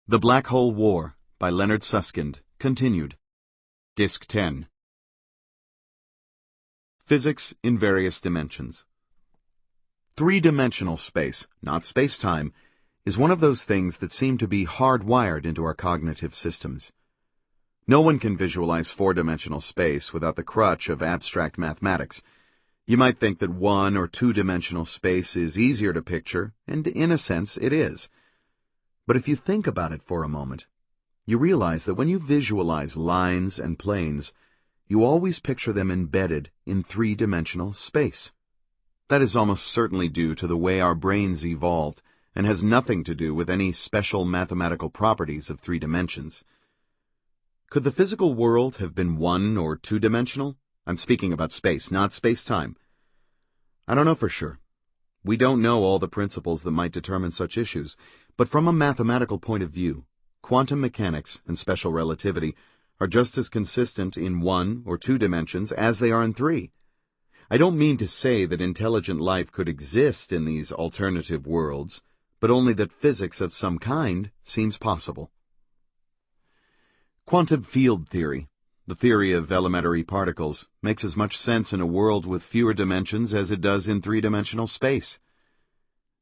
The Black Hole War by Leonard Susskind, continued. Disc 10. Physics in Various Dimensions. Three-dimensional space, not space-time, is one of those things that seem to be hardwired into our cognitive systems. No one can visualize four-dimensional space without the crutch of abstract mathematics. You might think that one- or two-dimensional space is easier to picture, and in a sense it is. But if you think about it for a moment, you realize that when you visualize lines and planes, you always picture them embedded in three-dimensional space. That is almost certainly due to the way our brains evolved and has nothing to do with any special mathematical properties of three dimensions. Could the physical world have been one- or two-dimensional? I'm speaking about space, not space-time. I don't know for sure. We don't know all the principles that might determine such issues, but from a mathematical point of view, quantum mechanics and special relativity are just as consistent in one or two dimensions as they are in three. I don't mean to say that intelligent life could exist in these alternative worlds, but only that physics of some kind seems possible. Quantum field theory, the theory of elementary particles, makes as much sense in a world with fewer dimensions as it does in three-dimensional space.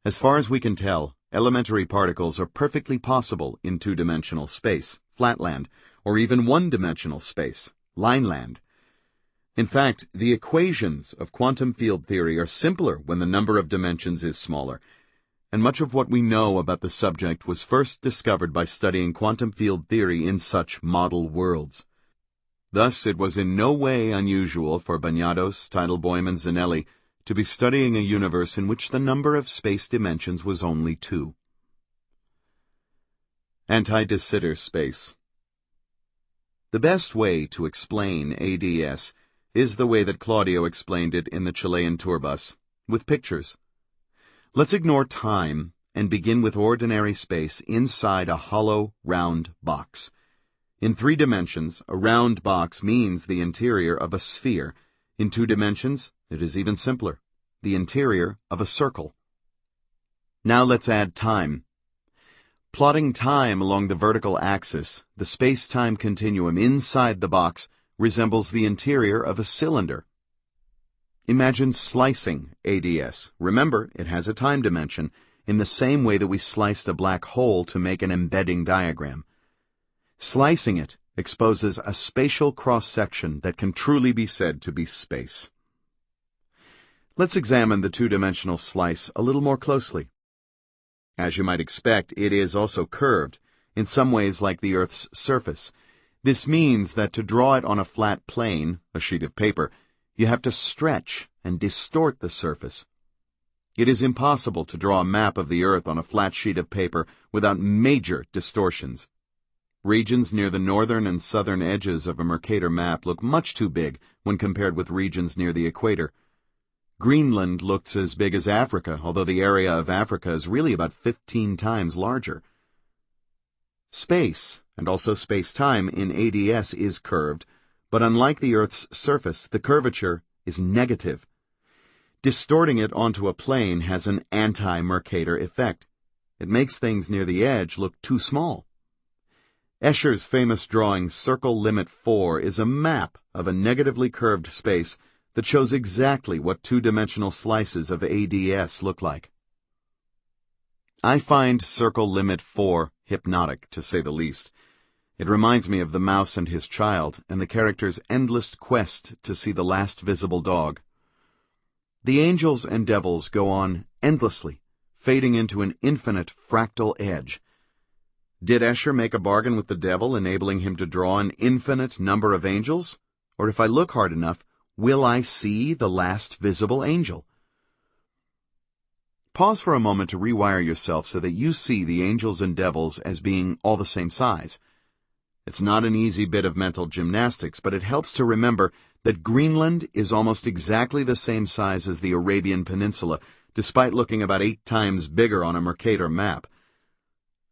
As far as we can tell, elementary particles are perfectly possible in two-dimensional space, flatland, or even one-dimensional space, lineland. In fact, the equations of quantum field theory are simpler when the number of dimensions is smaller, and much of what we know about the subject was first discovered by studying quantum field theory in such model worlds. Thus, it was in no way unusual for Bagnados, Teitelboim, and Zanelli to be studying a universe in which the number of space dimensions was only 2. Anti-de Sitter space. The best way to explain ADS is the way that Claudio explained it in the Chilean tour bus, with pictures. Let's ignore time and begin with ordinary space inside a hollow, round box. In 3 dimensions, a round box means the interior of a sphere. In 2 dimensions, it is even simpler, the interior of a circle. Now let's add time. Plotting time along the vertical axis, the space-time continuum inside the box resembles the interior of a cylinder. Imagine slicing ADS. Remember, it has a time dimension, in the same way that we sliced a black hole to make an embedding diagram. Slicing it exposes a spatial cross-section that can truly be said to be space. Let's examine the two-dimensional slice a little more closely. As you might expect, it is also curved, in some ways like the Earth's surface. This means that to draw it on a flat plane, a sheet of paper, you have to stretch and distort the surface. It is impossible to draw a map of the Earth on a flat sheet of paper without major distortions. Regions near the northern and southern edges of a Mercator map look much too big when compared with regions near the equator. Greenland looks as big as Africa, although the area of Africa is really about 15 times larger. Space, and also space-time in ADS is curved, but unlike the Earth's surface, the curvature is negative. Distorting it onto a plane has an anti-Mercator effect. It makes things near the edge look too small. Escher's famous drawing Circle Limit 4 is a map of a negatively curved space that shows exactly what two-dimensional slices of ADS look like. I find Circle Limit 4 hypnotic, to say the least. It reminds me of The Mouse and His Child and the character's endless quest to see the last visible dog. The angels and devils go on endlessly, fading into an infinite fractal edge. Did Escher make a bargain with the devil, enabling him to draw an infinite number of angels? Or if I look hard enough, will I see the last visible angel? Pause for a moment to rewire yourself so that you see the angels and devils as being all the same size. It's not an easy bit of mental gymnastics, but it helps to remember that Greenland is almost exactly the same size as the Arabian Peninsula, despite looking about 8 times bigger on a Mercator map.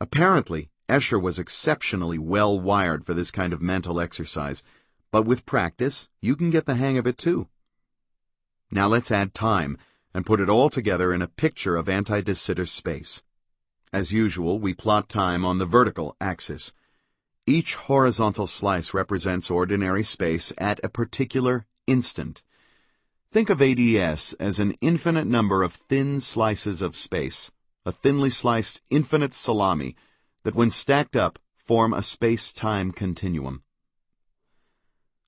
Apparently, Escher was exceptionally well wired for this kind of mental exercise, but with practice, you can get the hang of it too. Now let's add time and put it all together in a picture of anti-de Sitter space. As usual, we plot time on the vertical axis. Each horizontal slice represents ordinary space at a particular instant. Think of ADS as an infinite number of thin slices of space, a thinly sliced infinite salami that when stacked up form a space-time continuum.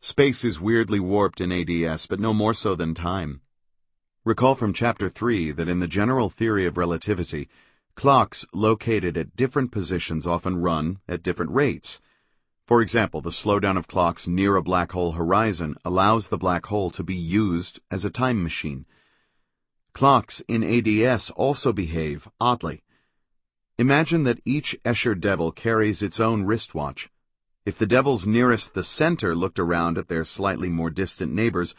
Space is weirdly warped in ADS, but no more so than time. Recall from Chapter 3 that in the general theory of relativity, clocks located at different positions often run at different rates. For example, the slowdown of clocks near a black hole horizon allows the black hole to be used as a time machine. Clocks in ADS also behave oddly. Imagine that each Escher devil carries its own wristwatch. If the devils nearest the center looked around at their slightly more distant neighbors,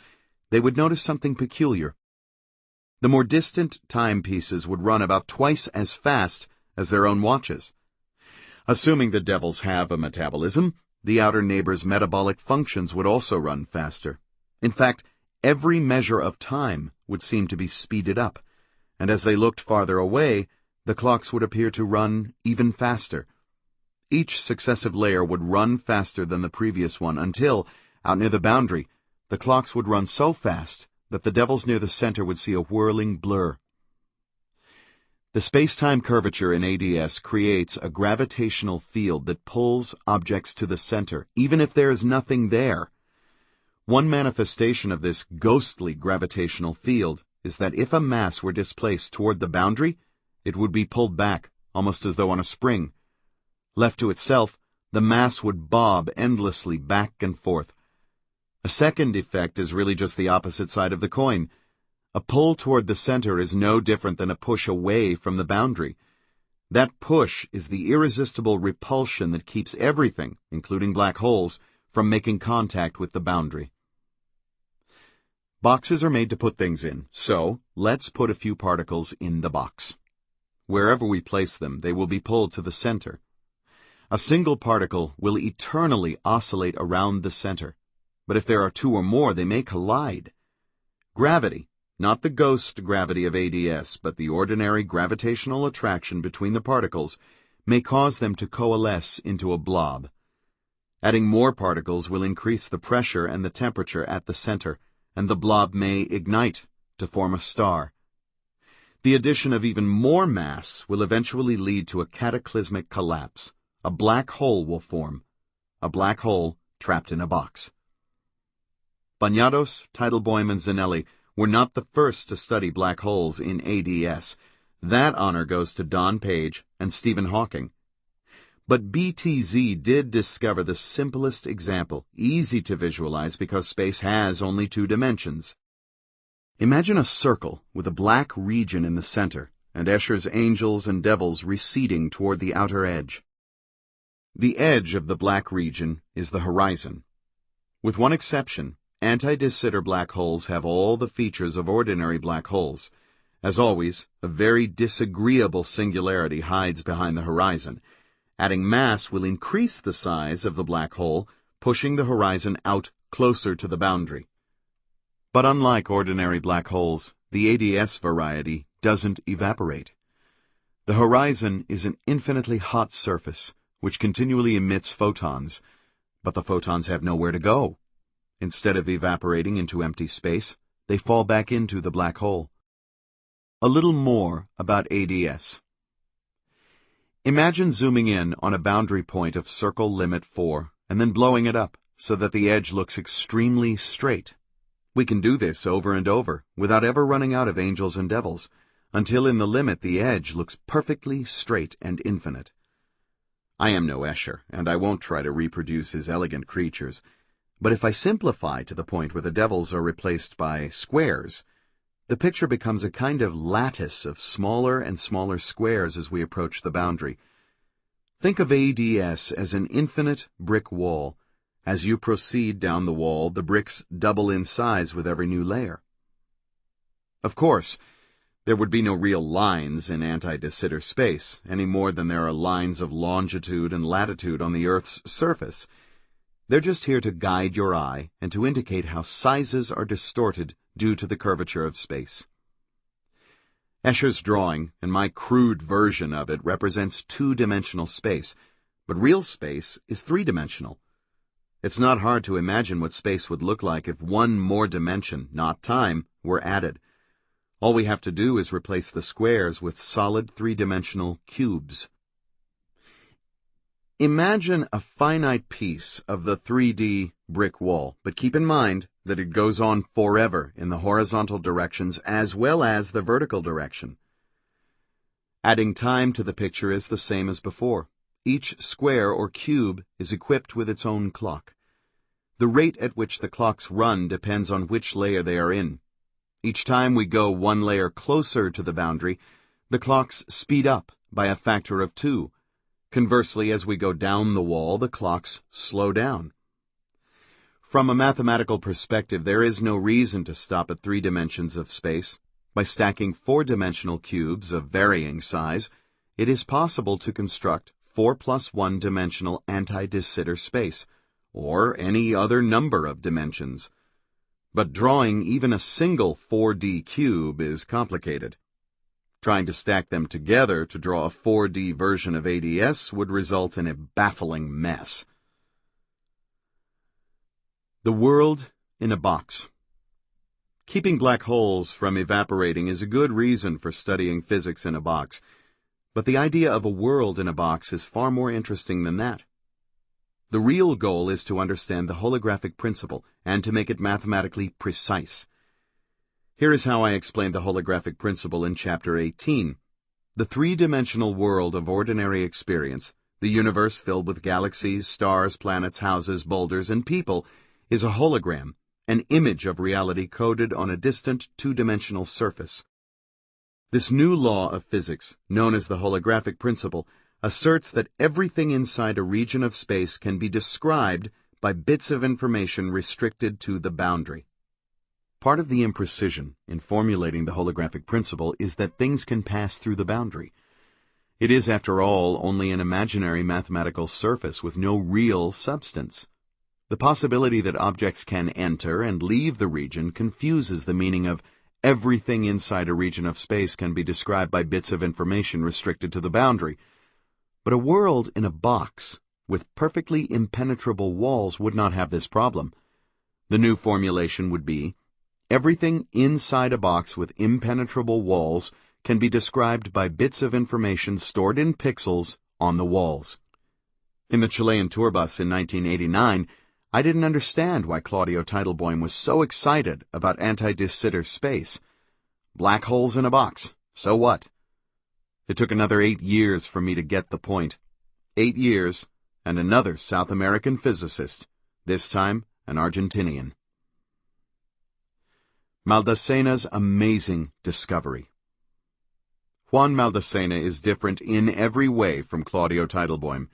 they would notice something peculiar. The more distant timepieces would run about twice as fast as their own watches. Assuming the devils have a metabolism, the outer neighbor's metabolic functions would also run faster. In fact, every measure of time would seem to be speeded up, and as they looked farther away, the clocks would appear to run even faster. Each successive layer would run faster than the previous one until, out near the boundary, the clocks would run so fast that the devils near the center would see a whirling blur. The space-time curvature in ADS creates a gravitational field that pulls objects to the center, even if there is nothing there. One manifestation of this ghostly gravitational field is that if a mass were displaced toward the boundary, it would be pulled back, almost as though on a spring. Left to itself, the mass would bob endlessly back and forth. A second effect is really just the opposite side of the coin. A pull toward the center is no different than a push away from the boundary. That push is the irresistible repulsion that keeps everything, including black holes, from making contact with the boundary. Boxes are made to put things in, so let's put a few particles in the box. Wherever we place them, they will be pulled to the center. A single particle will eternally oscillate around the center, but if there are two or more, they may collide. Gravity, not the ghost gravity of ADS, but the ordinary gravitational attraction between the particles, may cause them to coalesce into a blob. Adding more particles will increase the pressure and the temperature at the center, and the blob may ignite to form a star. The addition of even more mass will eventually lead to a cataclysmic collapse. A black hole will form. A black hole trapped in a box. Bagnados, Teitelbaum, and Zanelli were not the first to study black holes in ADS. That honor goes to Don Page and Stephen Hawking. But BTZ did discover the simplest example, easy to visualize because space has only two dimensions. Imagine a circle with a black region in the center, and Escher's angels and devils receding toward the outer edge. The edge of the black region is the horizon. With one exception, anti-de Sitter black holes have all the features of ordinary black holes. As always, a very disagreeable singularity hides behind the horizon. Adding mass will increase the size of the black hole, pushing the horizon out closer to the boundary. But unlike ordinary black holes, the ADS variety doesn't evaporate. The horizon is an infinitely hot surface, which continually emits photons, but the photons have nowhere to go. Instead of evaporating into empty space, they fall back into the black hole. A little more about ADS. Imagine zooming in on a boundary point of circle limit 4 and then blowing it up so that the edge looks extremely straight. We can do this over and over without ever running out of angels and devils, until in the limit the edge looks perfectly straight and infinite. I am no Escher, and I won't try to reproduce his elegant creatures, but if I simplify to the point where the devils are replaced by squares, the picture becomes a kind of lattice of smaller and smaller squares as we approach the boundary. Think of ADS as an infinite brick wall. As you proceed down the wall, the bricks double in size with every new layer. Of course, there would be no real lines in anti-de Sitter space, any more than there are lines of longitude and latitude on the Earth's surface. They're just here to guide your eye and to indicate how sizes are distorted due to the curvature of space. Escher's drawing, and my crude version of it, represents two-dimensional space, but real space is three-dimensional. It's not hard to imagine what space would look like if one more dimension, not time, were added. All we have to do is replace the squares with solid three-dimensional cubes. Imagine a finite piece of the 3D brick wall, but keep in mind that it goes on forever in the horizontal directions as well as the vertical direction. Adding time to the picture is the same as before. Each square or cube is equipped with its own clock. The rate at which the clocks run depends on which layer they are in. Each time we go one layer closer to the boundary, the clocks speed up by a factor of 2. Conversely, as we go down the wall, the clocks slow down. From a mathematical perspective, there is no reason to stop at 3 dimensions of space. By stacking 4-dimensional cubes of varying size, it is possible to construct 4 plus 1-dimensional anti-de Sitter space, or any other number of dimensions. But drawing even a single 4D cube is complicated. Trying to stack them together to draw a 4D version of ADS would result in a baffling mess. The world in a box. Keeping black holes from evaporating is a good reason for studying physics in a box, but the idea of a world in a box is far more interesting than that. The real goal is to understand the holographic principle and to make it mathematically precise. Here is how I explained the holographic principle in Chapter 18. The three-dimensional world of ordinary experience, the universe filled with galaxies, stars, planets, houses, boulders, and people, is a hologram, an image of reality coded on a distant two-dimensional surface. This new law of physics, known as the holographic principle, asserts that everything inside a region of space can be described by bits of information restricted to the boundary. Part of the imprecision in formulating the holographic principle is that things can pass through the boundary. It is, after all, only an imaginary mathematical surface with no real substance. The possibility that objects can enter and leave the region confuses the meaning of everything inside a region of space can be described by bits of information restricted to the boundary. But a world in a box with perfectly impenetrable walls would not have this problem. The new formulation would be, everything inside a box with impenetrable walls can be described by bits of information stored in pixels on the walls. In the Chilean tour bus in 1989, I didn't understand why Claudio Teitelboim was so excited about anti-de Sitter space. Black holes in a box, so what? It took another 8 years for me to get the point. 8 years, and another South American physicist, this time an Argentinian. Maldasena's amazing discovery. Juan Maldacena is different in every way from Claudio Teitelboim.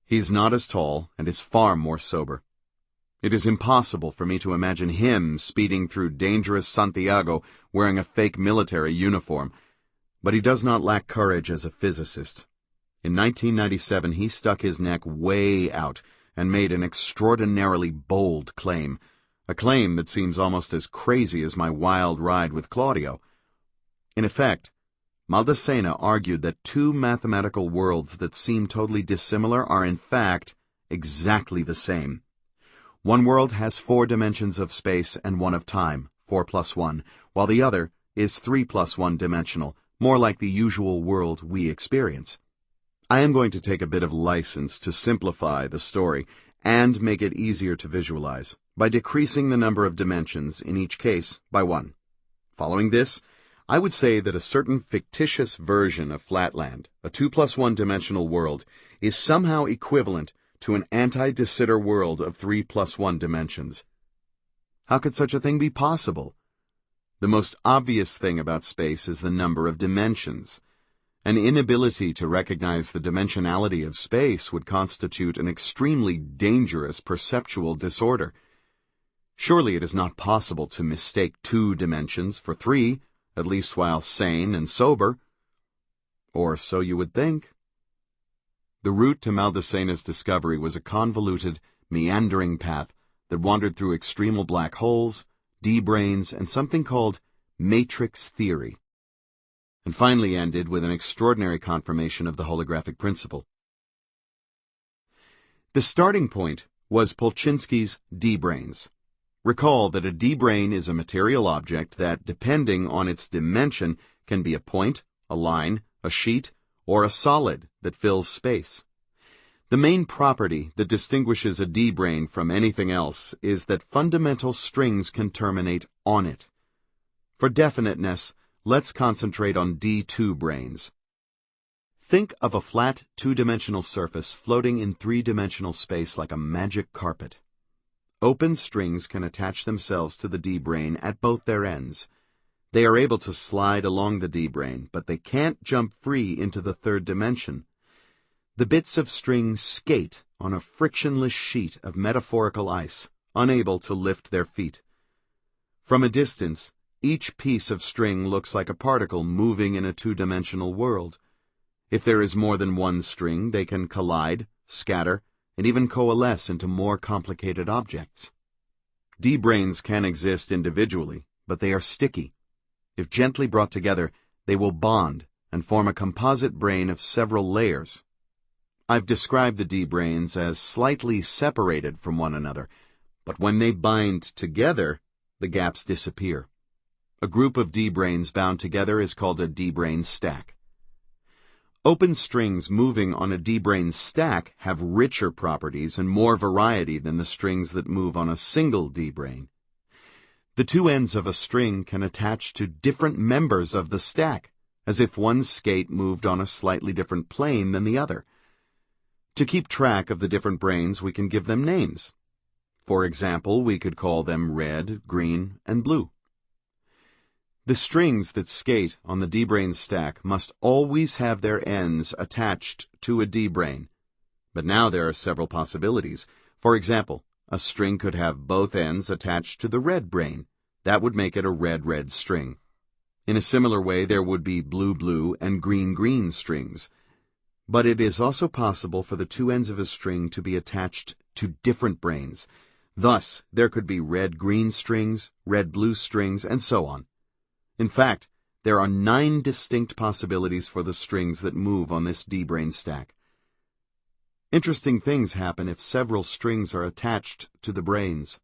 He's not as tall and is far more sober. It is impossible for me to imagine him speeding through dangerous Santiago wearing a fake military uniform, but he does not lack courage as a physicist. In 1997, he stuck his neck way out and made an extraordinarily bold claim, a claim that seems almost as crazy as my wild ride with Claudio. In effect, Maldacena argued that two mathematical worlds that seem totally dissimilar are in fact exactly the same. One world has 4 dimensions of space and 1 of time, 4 plus 1, while the other is 3 plus 1 dimensional, more like the usual world we experience. I am going to take a bit of license to simplify the story and make it easier to visualize by decreasing the number of dimensions in each case by 1. Following this, I would say that a certain fictitious version of Flatland, a 2 plus 1 dimensional world, is somehow equivalent to an anti-de Sitter world of 3 plus 1 dimensions. How could such a thing be possible? The most obvious thing about space is the number of dimensions. An inability to recognize the dimensionality of space would constitute an extremely dangerous perceptual disorder. Surely it is not possible to mistake 2 dimensions for 3, at least while sane and sober. Or so you would think. The route to Maldasena's discovery was a convoluted, meandering path that wandered through extremal black holes, D-branes, and something called matrix theory. and finally ended with an extraordinary confirmation of the holographic principle. The starting point was Polchinski's D-branes. Recall that a D-brane is a material object that, depending on its dimension, can be a point, a line, a sheet, or a solid that fills space. The main property that distinguishes a D-brane from anything else is that fundamental strings can terminate on it. For definiteness, let's concentrate on D2 branes. Think of a flat, two-dimensional surface floating in three-dimensional space like a magic carpet. Open strings can attach themselves to the D-brane at both their ends. They are able to slide along the D-brane, but they can't jump free into the third dimension. The bits of string skate on a frictionless sheet of metaphorical ice, unable to lift their feet. From a distance, each piece of string looks like a particle moving in a two-dimensional world. If there is more than one string, they can collide, scatter, and even coalesce into more complicated objects. D-branes can exist individually, but they are sticky. If gently brought together, they will bond and form a composite brane of several layers. I've described the D-branes as slightly separated from one another, but when they bind together, the gaps disappear. A group of D-branes bound together is called a D-brane stack. Open strings moving on a D-brane stack have richer properties and more variety than the strings that move on a single D-brane. The two ends of a string can attach to different members of the stack, as if one skate moved on a slightly different plane than the other. To keep track of the different branes, we can give them names. For example, we could call them red, green, and blue. The strings that skate on the D-brane stack must always have their ends attached to a D-brane. But now there are several possibilities. For example, a string could have both ends attached to the red brane. That would make it a red-red string. In a similar way, there would be blue-blue and green-green strings. But it is also possible for the two ends of a string to be attached to different branes. Thus, there could be red-green strings, red-blue strings, and so on. In fact, there are 9 distinct possibilities for the strings that move on this D-brane stack. Interesting things happen if several strings are attached to the branes.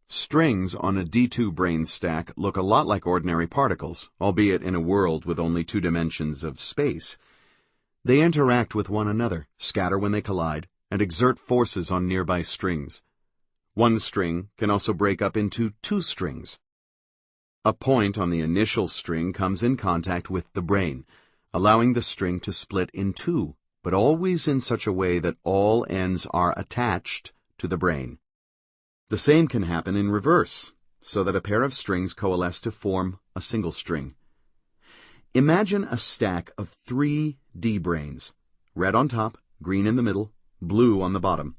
Strings on a D2 brane stack look a lot like ordinary particles, albeit in a world with only 2 dimensions of space. They interact with one another, scatter when they collide, and exert forces on nearby strings. One string can also break up into 2 strings. A point on the initial string comes in contact with the brane, allowing the string to split in 2, but always in such a way that all ends are attached to the brane. The same can happen in reverse, so that a pair of strings coalesce to form a single string. Imagine a stack of 3 D-branes, red on top, green in the middle, blue on the bottom.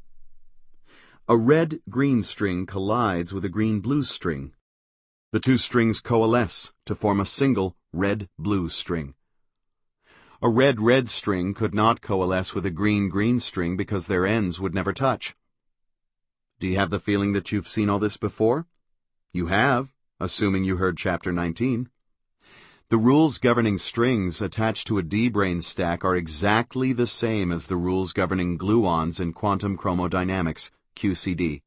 A red-green string collides with a green-blue string. The 2 strings coalesce to form a single red-blue string. A red-red string could not coalesce with a green-green string because their ends would never touch. Do you have the feeling that you've seen all this before? You have, assuming you heard Chapter 19. The rules governing strings attached to a D-brane stack are exactly the same as the rules governing gluons in quantum chromodynamics, QCD.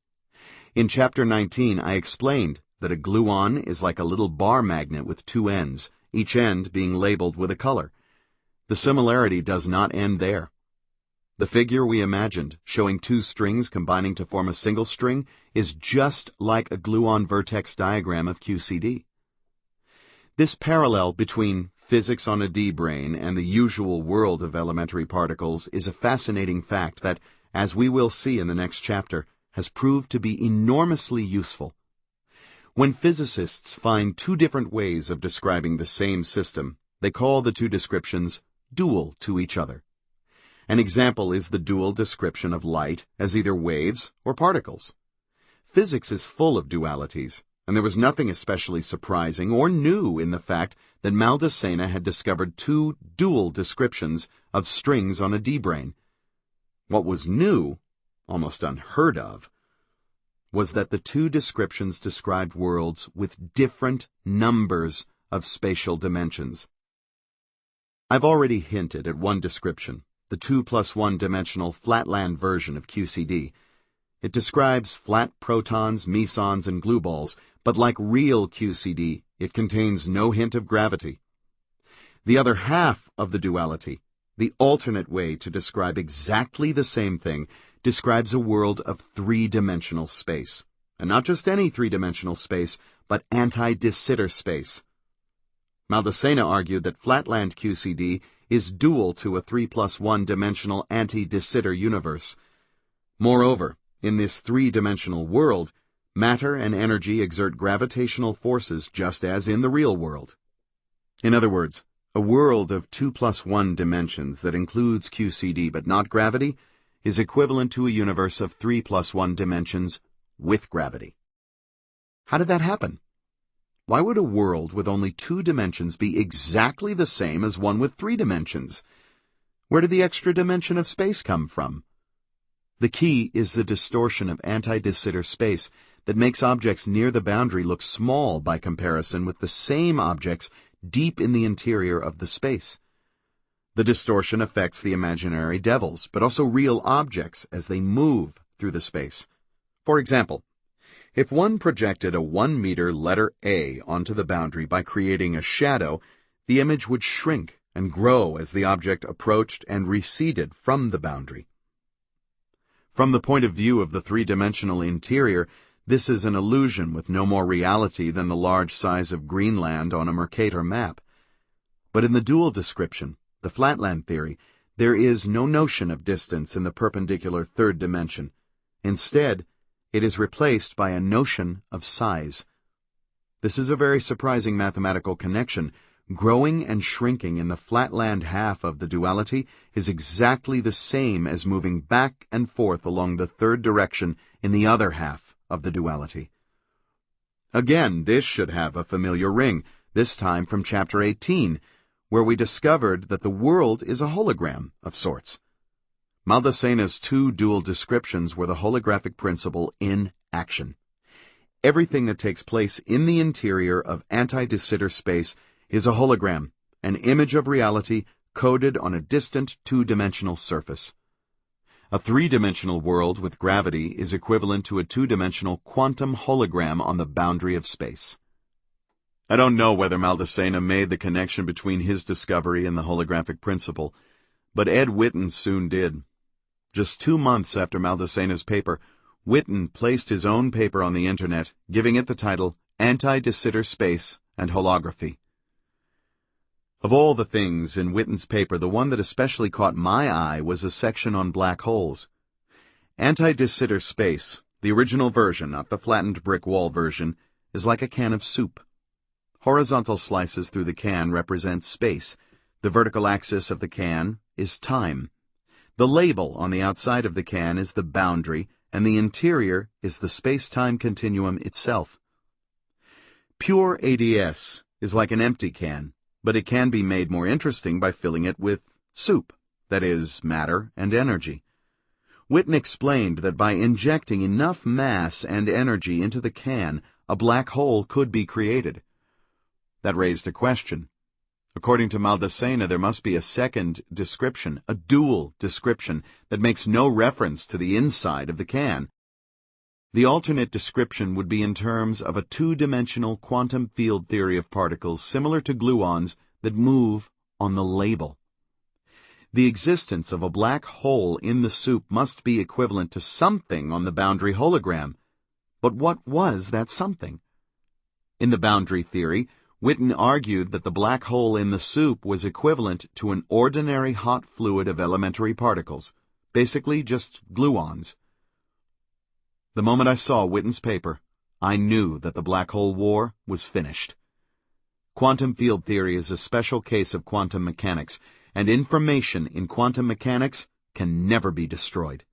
In Chapter 19, I explained that a gluon is like a little bar magnet with 2 ends, each end being labeled with a color. The similarity does not end there. The figure we imagined, showing 2 strings combining to form a single string, is just like a gluon vertex diagram of QCD. This parallel between physics on a D-brane and the usual world of elementary particles is a fascinating fact that, as we will see in the next chapter, has proved to be enormously useful. When physicists find 2 different ways of describing the same system, they call the 2 descriptions dual to each other. An example is the dual description of light as either waves or particles. Physics is full of dualities, and there was nothing especially surprising or new in the fact that Maldacena had discovered 2 dual descriptions of strings on a D-brane. What was new, almost unheard of, was that the 2 descriptions described worlds with different numbers of spatial dimensions. I've already hinted at one description, the 2+1 dimensional flatland version of QCD. It describes flat protons, mesons, and glue balls, but like real QCD, it contains no hint of gravity. The other half of the duality, the alternate way to describe exactly the same thing, describes a world of three-dimensional space. And not just any three-dimensional space, but anti-de Sitter space. Maldacena argued that flatland QCD is dual to a 3+1 dimensional anti-de Sitter universe. Moreover, in this three-dimensional world, matter and energy exert gravitational forces just as in the real world. In other words, a world of 2+1 dimensions that includes QCD but not gravity is equivalent to a universe of 3+1 dimensions with gravity. How did that happen? Why would a world with only 2 dimensions be exactly the same as one with 3 dimensions? Where did the extra dimension of space come from? The key is the distortion of anti-de Sitter space that makes objects near the boundary look small by comparison with the same objects deep in the interior of the space. The distortion affects the imaginary devils, but also real objects as they move through the space. For example, if one projected a 1-meter letter A onto the boundary by creating a shadow, the image would shrink and grow as the object approached and receded from the boundary. From the point of view of the three-dimensional interior, this is an illusion with no more reality than the large size of Greenland on a Mercator map. But in the dual description, the flatland theory, there is no notion of distance in the perpendicular third dimension. Instead, it is replaced by a notion of size. This is a very surprising mathematical connection. Growing and shrinking in the flatland half of the duality is exactly the same as moving back and forth along the third direction in the other half of the duality. Again, this should have a familiar ring, this time from Chapter 18, where we discovered that the world is a hologram of sorts. Maldacena's 2 dual descriptions were the holographic principle in action. Everything that takes place in the interior of anti-de Sitter space is a hologram, an image of reality coded on a distant 2-dimensional surface. A 3-dimensional world with gravity is equivalent to a 2-dimensional quantum hologram on the boundary of space. I don't know whether Maldacena made the connection between his discovery and the holographic principle, but Ed Witten soon did. Just 2 months after Maldacena's paper, Witten placed his own paper on the Internet, giving it the title Anti-de Sitter Space and Holography. Of all the things in Witten's paper, the one that especially caught my eye was a section on black holes. Anti-de Sitter space, the original version, not the flattened brick wall version, is like a can of soup. Horizontal slices through the can represent space. The vertical axis of the can is time. The label on the outside of the can is the boundary, and the interior is the space-time continuum itself. Pure ADS is like an empty can, but it can be made more interesting by filling it with soup, that is, matter and energy. Witten explained that by injecting enough mass and energy into the can, a black hole could be created. That raised a question. According to Maldacena, there must be a second description, a dual description, that makes no reference to the inside of the can. The alternate description would be in terms of a 2-dimensional quantum field theory of particles similar to gluons that move on the label. The existence of a black hole in the soup must be equivalent to something on the boundary hologram. But what was that something? In the boundary theory, Witten argued that the black hole in the soup was equivalent to an ordinary hot fluid of elementary particles, basically just gluons. The moment I saw Witten's paper, I knew that the black hole war was finished. Quantum field theory is a special case of quantum mechanics, and information in quantum mechanics can never be destroyed.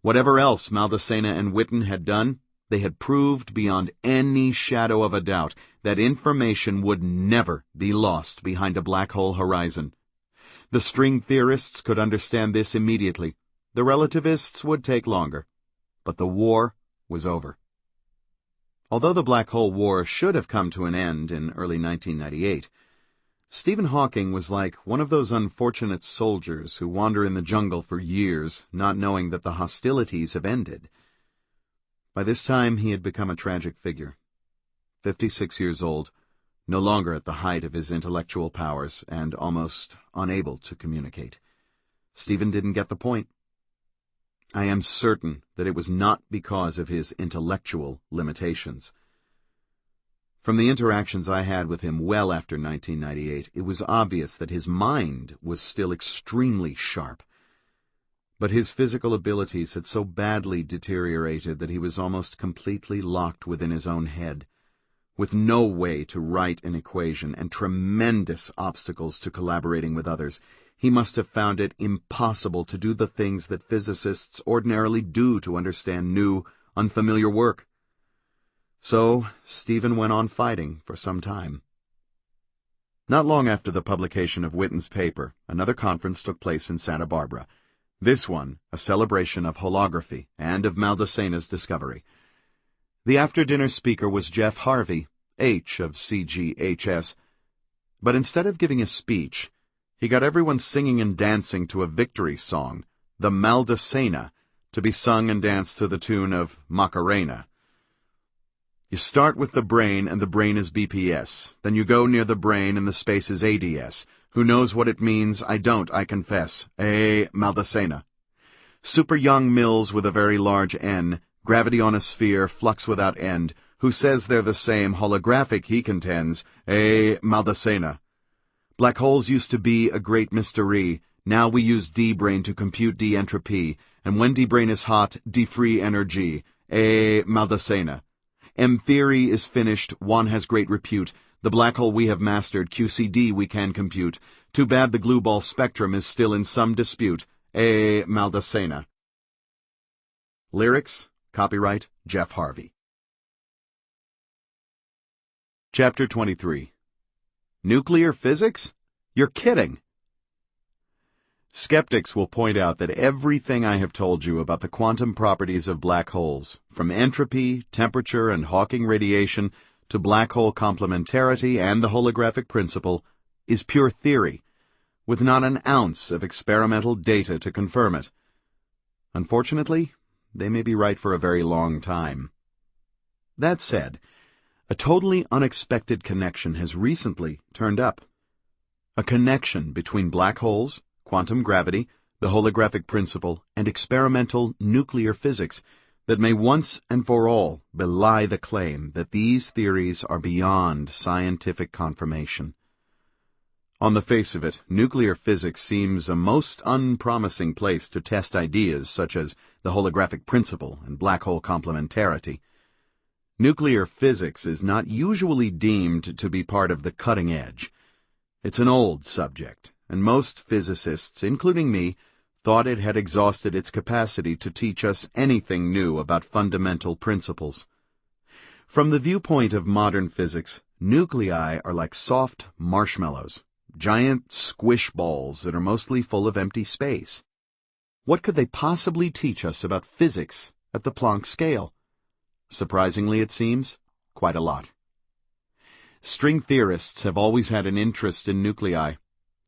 Whatever else Maldacena and Witten had done, they had proved beyond any shadow of a doubt that information would never be lost behind a black hole horizon. The string theorists could understand this immediately. The relativists would take longer. But the war was over. Although the black hole war should have come to an end in early 1998, Stephen Hawking was like one of those unfortunate soldiers who wander in the jungle for years, not knowing that the hostilities have ended. By this time, he had become a tragic figure. 56 years old, no longer at the height of his intellectual powers, and almost unable to communicate. Stephen didn't get the point. I am certain that it was not because of his intellectual limitations. From the interactions I had with him well after 1998, it was obvious that his mind was still extremely sharp. But his physical abilities had so badly deteriorated that he was almost completely locked within his own head, with no way to write an equation and tremendous obstacles to collaborating with others. He must have found it impossible to do the things that physicists ordinarily do to understand new, unfamiliar work. So, Stephen went on fighting for some time. Not long after the publication of Witten's paper, another conference took place in Santa Barbara. This one, a celebration of holography and of Maldacena's discovery. The after-dinner speaker was Jeff Harvey, H of CGHS. But instead of giving a speech, he got everyone singing and dancing to a victory song, the Maldacena, to be sung and danced to the tune of Macarena. You start with the brain, and the brain is BPS. Then you go near the brain, and the space is ADS. Who knows what it means? I don't, I confess. Maldacena. Super young Mills with a very large N, gravity on a sphere, flux without end. Who says they're the same? Holographic, he contends. Maldacena. Black holes used to be a great mystery. Now we use D-brain to compute D-entropy. And when D-brain is hot, D-free energy. Maldacena. M-theory is finished, one has great repute. The black hole we have mastered, QCD we can compute. Too bad the glue ball spectrum is still in some dispute. Maldacena. Lyrics, copyright, Jeff Harvey. Chapter 23. Nuclear physics? You're kidding! Skeptics will point out that everything I have told you about the quantum properties of black holes, from entropy, temperature, and Hawking radiation to black hole complementarity and the holographic principle, is pure theory, with not an ounce of experimental data to confirm it. Unfortunately, they may be right for a very long time. That said, a totally unexpected connection has recently turned up. A connection between black holes, quantum gravity, the holographic principle, and experimental nuclear physics that may once and for all belie the claim that these theories are beyond scientific confirmation. On the face of it, nuclear physics seems a most unpromising place to test ideas such as the holographic principle and black hole complementarity. Nuclear physics is not usually deemed to be part of the cutting edge. It's an old subject, and most physicists, including me, thought it had exhausted its capacity to teach us anything new about fundamental principles. From the viewpoint of modern physics, nuclei are like soft marshmallows, giant squish balls that are mostly full of empty space. What could they possibly teach us about physics at the Planck scale? Surprisingly, it seems, quite a lot. String theorists have always had an interest in nuclei.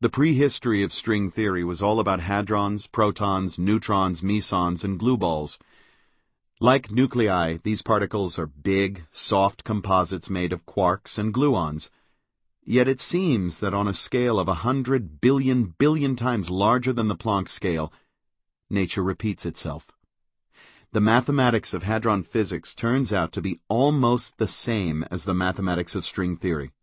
The prehistory of string theory was all about hadrons, protons, neutrons, mesons, and glue balls. Like nuclei, these particles are big, soft composites made of quarks and gluons. Yet it seems that on a scale of 100 billion times larger than the Planck scale, nature repeats itself. The mathematics of hadron physics turns out to be almost the same as the mathematics of string theory.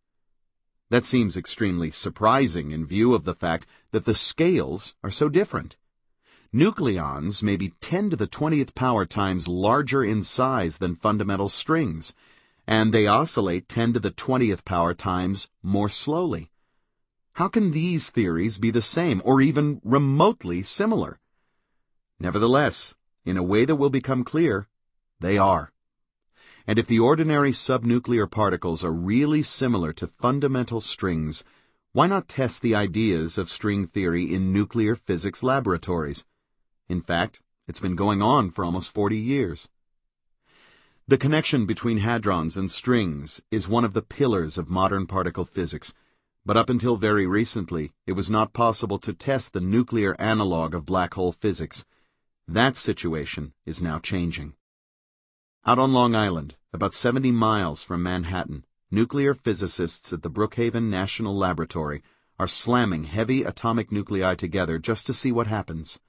That seems extremely surprising in view of the fact that the scales are so different. Nucleons may be 10 to the 20th power times larger in size than fundamental strings, and they oscillate 10 to the 20th power times more slowly. How can these theories be the same, or even remotely similar? Nevertheless, in a way that will become clear, they are. And if the ordinary subnuclear particles are really similar to fundamental strings, why not test the ideas of string theory in nuclear physics laboratories? In fact, it's been going on for almost 40 years. The connection between hadrons and strings is one of the pillars of modern particle physics, But up until very recently, it was not possible to test the nuclear analog of black hole physics. That situation is now changing. Out on Long Island, about 70 miles from Manhattan, nuclear physicists at the Brookhaven National Laboratory are slamming heavy atomic nuclei together just to see what happens.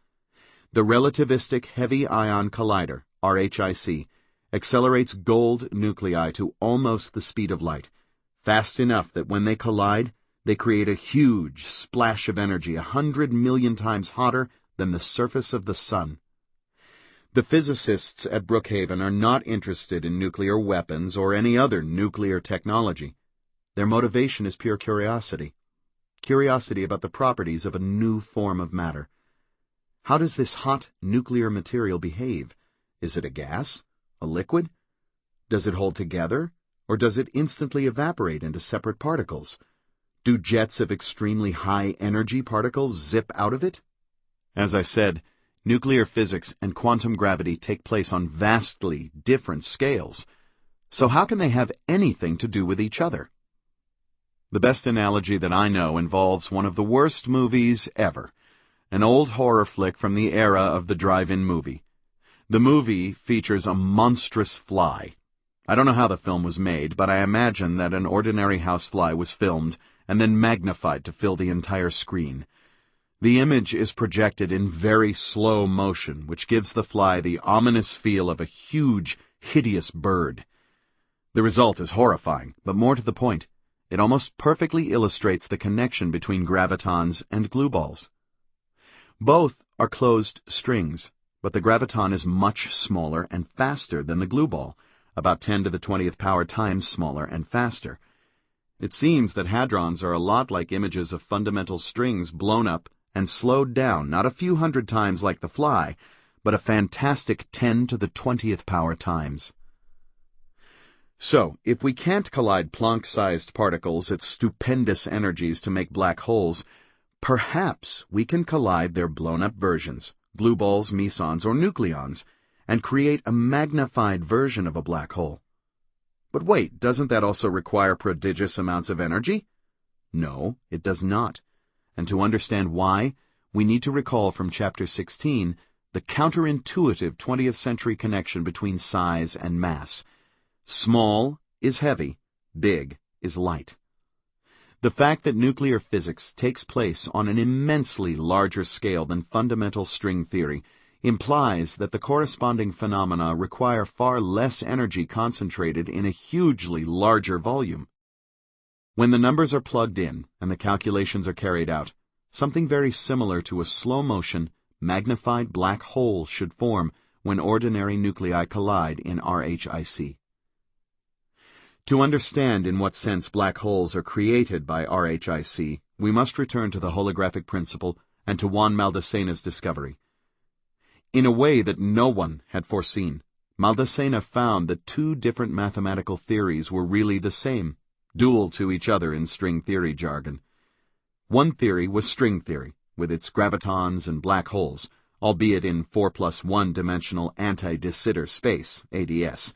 The Relativistic Heavy Ion Collider, RHIC, accelerates gold nuclei to almost the speed of light, fast enough that when they collide, they create a huge splash of energy 100 million times hotter than the surface of the sun. The physicists at Brookhaven are not interested in nuclear weapons or any other nuclear technology. Their motivation is pure curiosity. Curiosity about the properties of a new form of matter. How does this hot nuclear material behave? Is it a gas? A liquid? Does it hold together? Or does it instantly evaporate into separate particles? Do jets of extremely high energy particles zip out of it? As I said, nuclear physics and quantum gravity take place on vastly different scales. So how can they have anything to do with each other? The best analogy that I know involves one of the worst movies ever, an old horror flick from the era of the drive-in movie. The movie features a monstrous fly. I don't know how the film was made, but I imagine that an ordinary housefly was filmed and then magnified to fill the entire screen. The image is projected in very slow motion, which gives the fly the ominous feel of a huge, hideous bird. The result is horrifying, but more to the point, it almost perfectly illustrates the connection between gravitons and glue balls. Both are closed strings, but the graviton is much smaller and faster than the glue ball, about 10 to the 20th power times smaller and faster. It seems that hadrons are a lot like images of fundamental strings blown up and slowed down not a few hundred times like the fly, but a fantastic 10 to the 20th power times. So, if we can't collide Planck-sized particles at stupendous energies to make black holes, perhaps we can collide their blown-up versions, glue balls, mesons, or nucleons, and create a magnified version of a black hole. But wait, doesn't that also require prodigious amounts of energy? No, it does not. And to understand why, we need to recall from Chapter 16 the counterintuitive 20th century connection between size and mass. Small is heavy, big is light. The fact that nuclear physics takes place on an immensely larger scale than fundamental string theory implies that the corresponding phenomena require far less energy concentrated in a hugely larger volume. When the numbers are plugged in and the calculations are carried out, something very similar to a slow-motion, magnified black hole should form when ordinary nuclei collide in RHIC. To understand in what sense black holes are created by RHIC, we must return to the holographic principle and to Juan Maldacena's discovery. In a way that no one had foreseen, Maldacena found that two different mathematical theories were really the same, dual to each other in string theory jargon. One theory was string theory, with its gravitons and black holes, albeit in 4+1-dimensional anti-de Sitter space, ADS.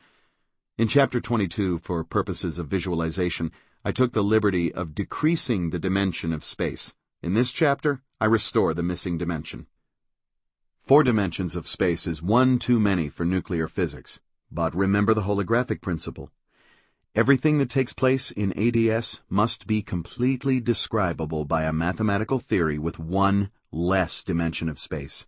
In Chapter 22, for purposes of visualization, I took the liberty of decreasing the dimension of space. In this chapter, I restore the missing dimension. 4 dimensions of space is one too many for nuclear physics, but remember the holographic principle. Everything that takes place in ADS must be completely describable by a mathematical theory with one less dimension of space.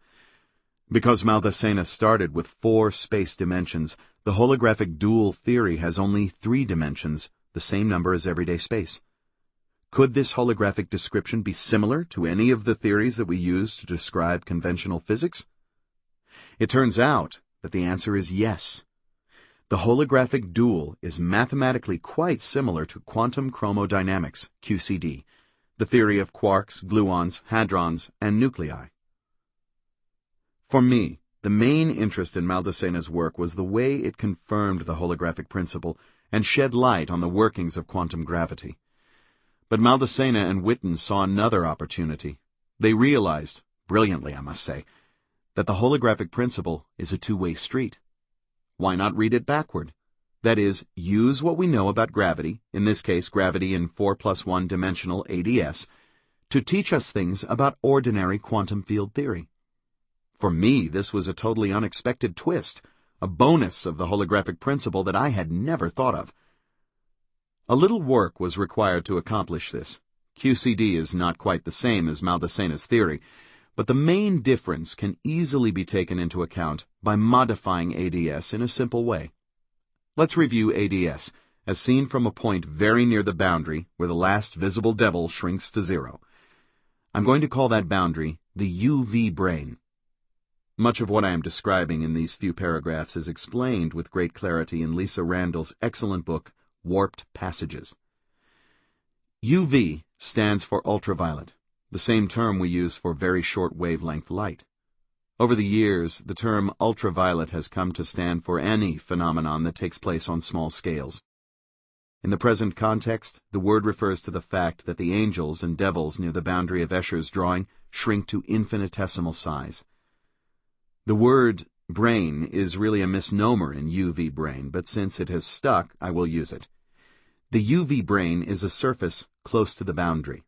Because Maldacena started with 4 space dimensions, the holographic dual theory has only 3 dimensions, the same number as everyday space. Could this holographic description be similar to any of the theories that we use to describe conventional physics? It turns out that the answer is yes. The holographic dual is mathematically quite similar to quantum chromodynamics, QCD, the theory of quarks, gluons, hadrons, and nuclei. For me, the main interest in Maldacena's work was the way it confirmed the holographic principle and shed light on the workings of quantum gravity. But Maldacena and Witten saw another opportunity. They realized, brilliantly I must say, that the holographic principle is a two-way street. Why not read it backward? That is, use what we know about gravity, in this case gravity in 4+1 dimensional ADS, to teach us things about ordinary quantum field theory. For me, this was a totally unexpected twist, a bonus of the holographic principle that I had never thought of. A little work was required to accomplish this. QCD is not quite the same as Maldasena's theory, but the main difference can easily be taken into account by modifying ADS in a simple way. Let's review ADS, as seen from a point very near the boundary where the last visible devil shrinks to zero. I'm going to call that boundary the UV brane. Much of what I am describing in these few paragraphs is explained with great clarity in Lisa Randall's excellent book, Warped Passages. UV stands for ultraviolet, the same term we use for very short wavelength light. Over the years, the term ultraviolet has come to stand for any phenomenon that takes place on small scales. In the present context, the word refers to the fact that the angels and devils near the boundary of Escher's drawing shrink to infinitesimal size. The word brane is really a misnomer in UV brane, but since it has stuck, I will use it. The UV brane is a surface close to the boundary.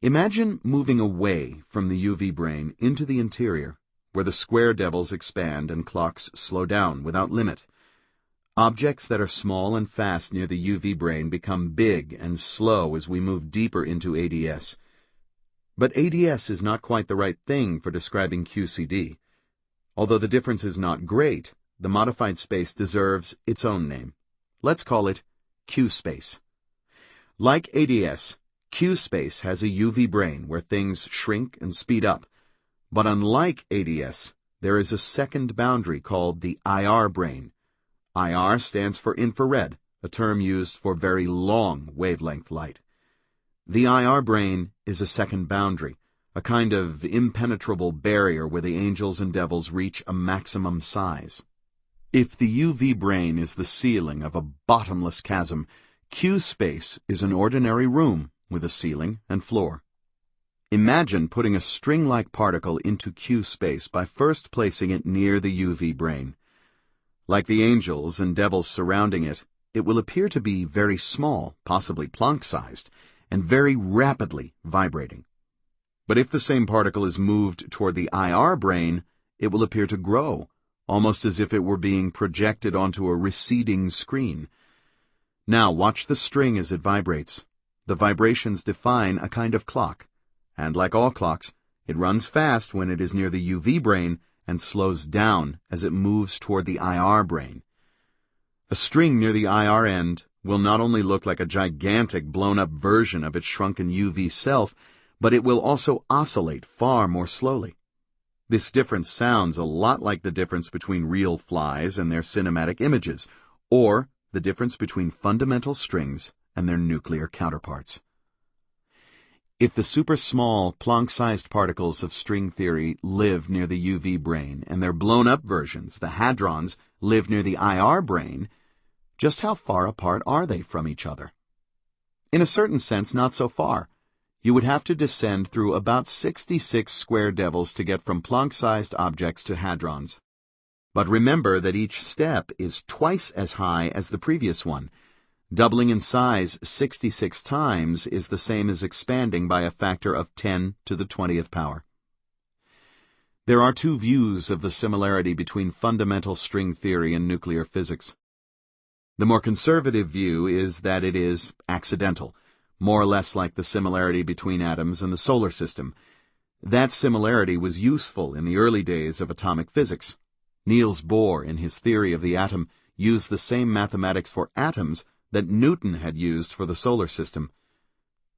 Imagine moving away from the UV brane into the interior, where the square devils expand and clocks slow down without limit. Objects that are small and fast near the UV brane become big and slow as we move deeper into ADS. But ADS is not quite the right thing for describing QCD. Although the difference is not great, the modified space deserves its own name. Let's call it Q-space. Like ADS, Q-space has a UV brane where things shrink and speed up. But unlike ADS, there is a second boundary called the IR brane. IR stands for infrared, a term used for very long wavelength light. The IR brane is a second boundary, a kind of impenetrable barrier where the angels and devils reach a maximum size. If the UV brane is the ceiling of a bottomless chasm, Q-space is an ordinary room with a ceiling and floor. Imagine putting a string-like particle into Q-space by first placing it near the UV brane. Like the angels and devils surrounding it, it will appear to be very small, possibly Planck-sized, and very rapidly vibrating. But if the same particle is moved toward the IR brane, it will appear to grow, almost as if it were being projected onto a receding screen. Now watch the string as it vibrates. The vibrations define a kind of clock, and like all clocks, it runs fast when it is near the UV brane and slows down as it moves toward the IR brane. A string near the IR end will not only look like a gigantic blown-up version of its shrunken UV self, but it will also oscillate far more slowly. This difference sounds a lot like the difference between real flies and their cinematic images, or the difference between fundamental strings and their nuclear counterparts. If the super-small, Planck-sized particles of string theory live near the UV brane and their blown-up versions, the hadrons, live near the IR brane, just how far apart are they from each other? In a certain sense, not so far. You would have to descend through about 66 square devils to get from Planck-sized objects to hadrons. But remember that each step is twice as high as the previous one. Doubling in size 66 times is the same as expanding by a factor of 10 to the 20th power. There are two views of the similarity between fundamental string theory and nuclear physics. The more conservative view is that it is accidental, more or less like the similarity between atoms and the solar system. That similarity was useful in the early days of atomic physics. Niels Bohr, in his theory of the atom, used the same mathematics for atoms that Newton had used for the solar system.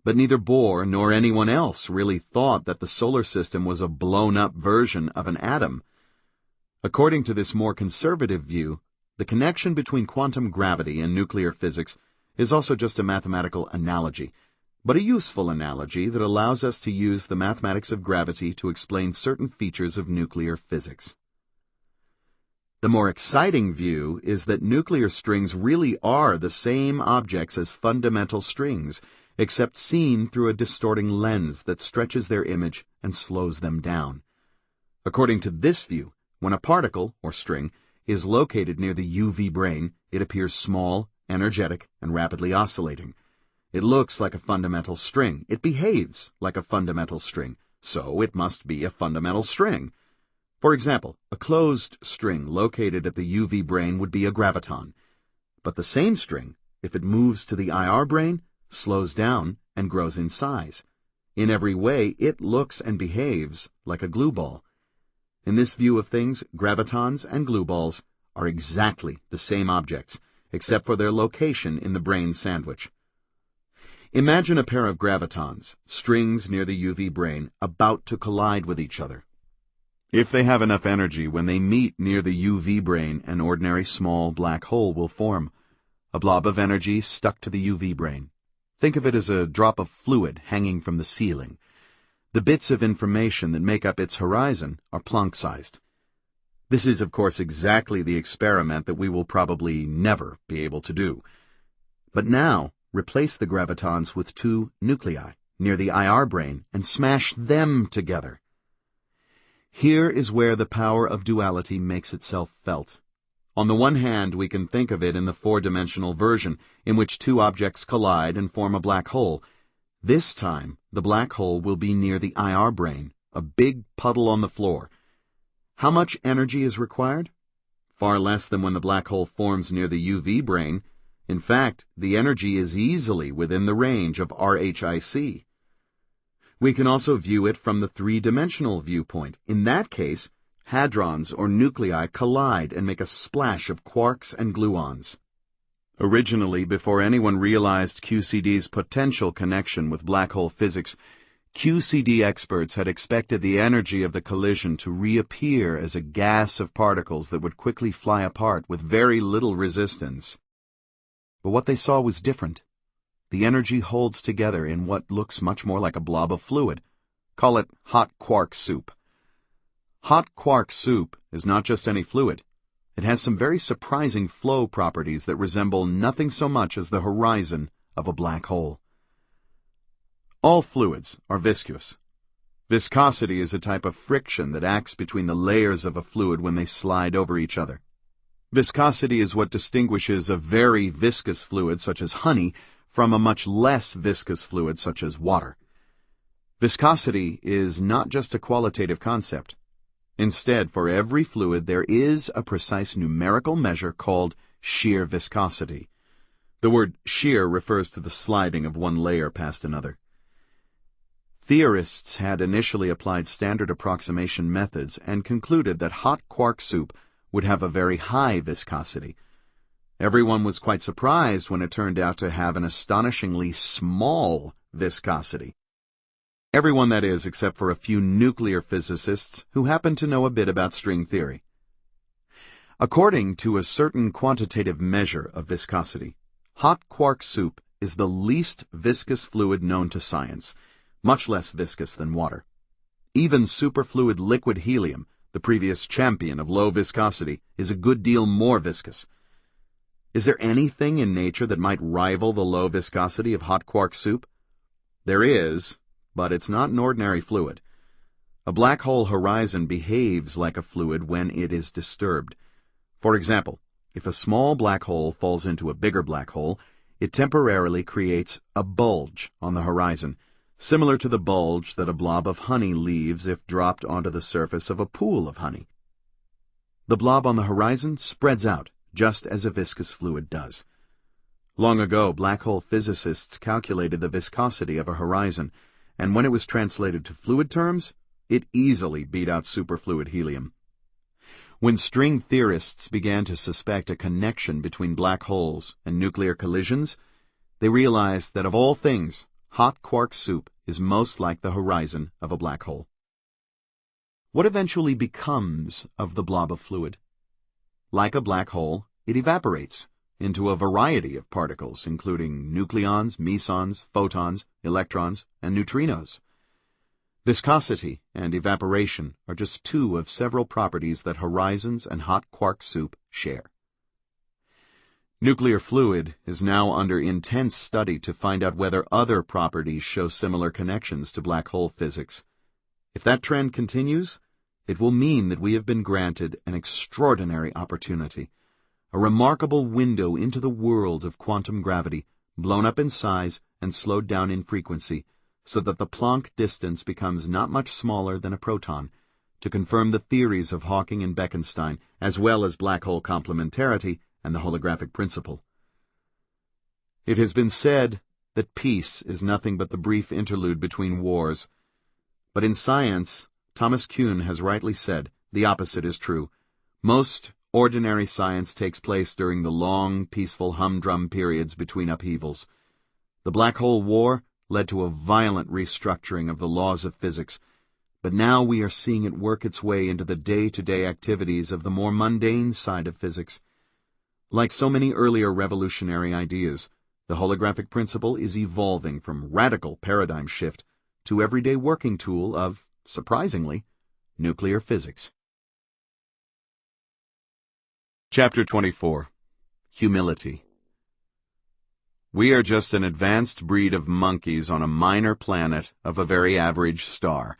But neither Bohr nor anyone else really thought that the solar system was a blown-up version of an atom. According to this more conservative view, the connection between quantum gravity and nuclear physics is also just a mathematical analogy, but a useful analogy that allows us to use the mathematics of gravity to explain certain features of nuclear physics. The more exciting view is that nuclear strings really are the same objects as fundamental strings, except seen through a distorting lens that stretches their image and slows them down. According to this view, when a particle, or string, is located near the UV brain, it appears small, energetic, and rapidly oscillating. It looks like a fundamental string. It behaves like a fundamental string, so it must be a fundamental string. For example, a closed string located at the UV brain would be a graviton. But the same string, if it moves to the IR brain, slows down and grows in size. In every way, it looks and behaves like a glue ball. In this view of things, gravitons and glue balls are exactly the same objects, except for their location in the brain sandwich. Imagine a pair of gravitons, strings near the UV brain, about to collide with each other. If they have enough energy, when they meet near the UV brain, an ordinary small black hole will form. A blob of energy stuck to the UV brain. Think of it as a drop of fluid hanging from the ceiling. The bits of information that make up its horizon are Planck-sized. This is, of course, exactly the experiment that we will probably never be able to do. But now, replace the gravitons with two nuclei near the IR brain and smash them together. Here is where the power of duality makes itself felt. On the one hand, we can think of it in the four-dimensional version, in which two objects collide and form a black hole. This time, the black hole will be near the IR brain, a big puddle on the floor. How much energy is required? Far less than when the black hole forms near the UV brain. In fact, the energy is easily within the range of RHIC. We can also view it from the three-dimensional viewpoint. In that case, hadrons or nuclei collide and make a splash of quarks and gluons. Originally, before anyone realized QCD's potential connection with black hole physics, QCD experts had expected the energy of the collision to reappear as a gas of particles that would quickly fly apart with very little resistance. But what they saw was different. The energy holds together in what looks much more like a blob of fluid. Call it hot quark soup. Hot quark soup is not just any fluid. It has some very surprising flow properties that resemble nothing so much as the horizon of a black hole. All fluids are viscous. Viscosity is a type of friction that acts between the layers of a fluid when they slide over each other. Viscosity is what distinguishes a very viscous fluid such as honey from a much less viscous fluid such as water. Viscosity is not just a qualitative concept. Instead, for every fluid there is a precise numerical measure called shear viscosity. The word shear refers to the sliding of one layer past another. Theorists had initially applied standard approximation methods and concluded that hot quark soup would have a very high viscosity. Everyone was quite surprised when it turned out to have an astonishingly small viscosity. Everyone, that is, except for a few nuclear physicists who happen to know a bit about string theory. According to a certain quantitative measure of viscosity, hot quark soup is the least viscous fluid known to science, much less viscous than water. Even superfluid liquid helium, the previous champion of low viscosity, is a good deal more viscous. Is there anything in nature that might rival the low viscosity of hot quark soup? There is, but it's not an ordinary fluid. A black hole horizon behaves like a fluid when it is disturbed. For example, if a small black hole falls into a bigger black hole, it temporarily creates a bulge on the horizon, similar to the bulge that a blob of honey leaves if dropped onto the surface of a pool of honey. The blob on the horizon spreads out, just as a viscous fluid does. Long ago, black hole physicists calculated the viscosity of a horizon, and when it was translated to fluid terms, it easily beat out superfluid helium. When string theorists began to suspect a connection between black holes and nuclear collisions, they realized that of all things, hot quark soup is most like the horizon of a black hole. What eventually becomes of the blob of fluid? Like a black hole, it evaporates into a variety of particles, including nucleons, mesons, photons, electrons, and neutrinos. Viscosity and evaporation are just two of several properties that horizons and hot quark soup share. Nuclear fluid is now under intense study to find out whether other properties show similar connections to black hole physics. If that trend continues, it will mean that we have been granted an extraordinary opportunity, a remarkable window into the world of quantum gravity, blown up in size and slowed down in frequency, so that the Planck distance becomes not much smaller than a proton, to confirm the theories of Hawking and Bekenstein, as well as black hole complementarity and the holographic principle. It has been said that peace is nothing but the brief interlude between wars. But in science, Thomas Kuhn has rightly said, the opposite is true. Most ordinary science takes place during the long, peaceful humdrum periods between upheavals. The black hole war led to a violent restructuring of the laws of physics, but now we are seeing it work its way into the day-to-day activities of the more mundane side of physics. Like so many earlier revolutionary ideas, the holographic principle is evolving from radical paradigm shift to everyday working tool of, surprisingly, nuclear physics. Chapter 24. Humility. We are just an advanced breed of monkeys on a minor planet of a very average star.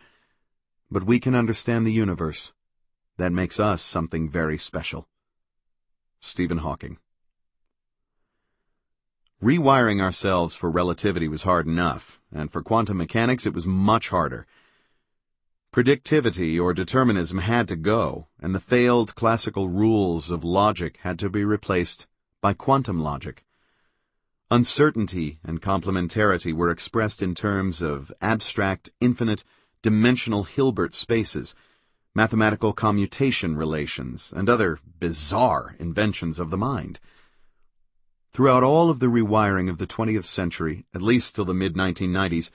But we can understand the universe. That makes us something very special. Stephen Hawking. Rewiring ourselves for relativity was hard enough, and for quantum mechanics it was much harder. Predictivity or determinism had to go, and the failed classical rules of logic had to be replaced by quantum logic. Uncertainty and complementarity were expressed in terms of abstract, infinite, dimensional Hilbert spaces, mathematical commutation relations, and other bizarre inventions of the mind. Throughout all of the rewiring of the 20th century, at least till the mid-1990s,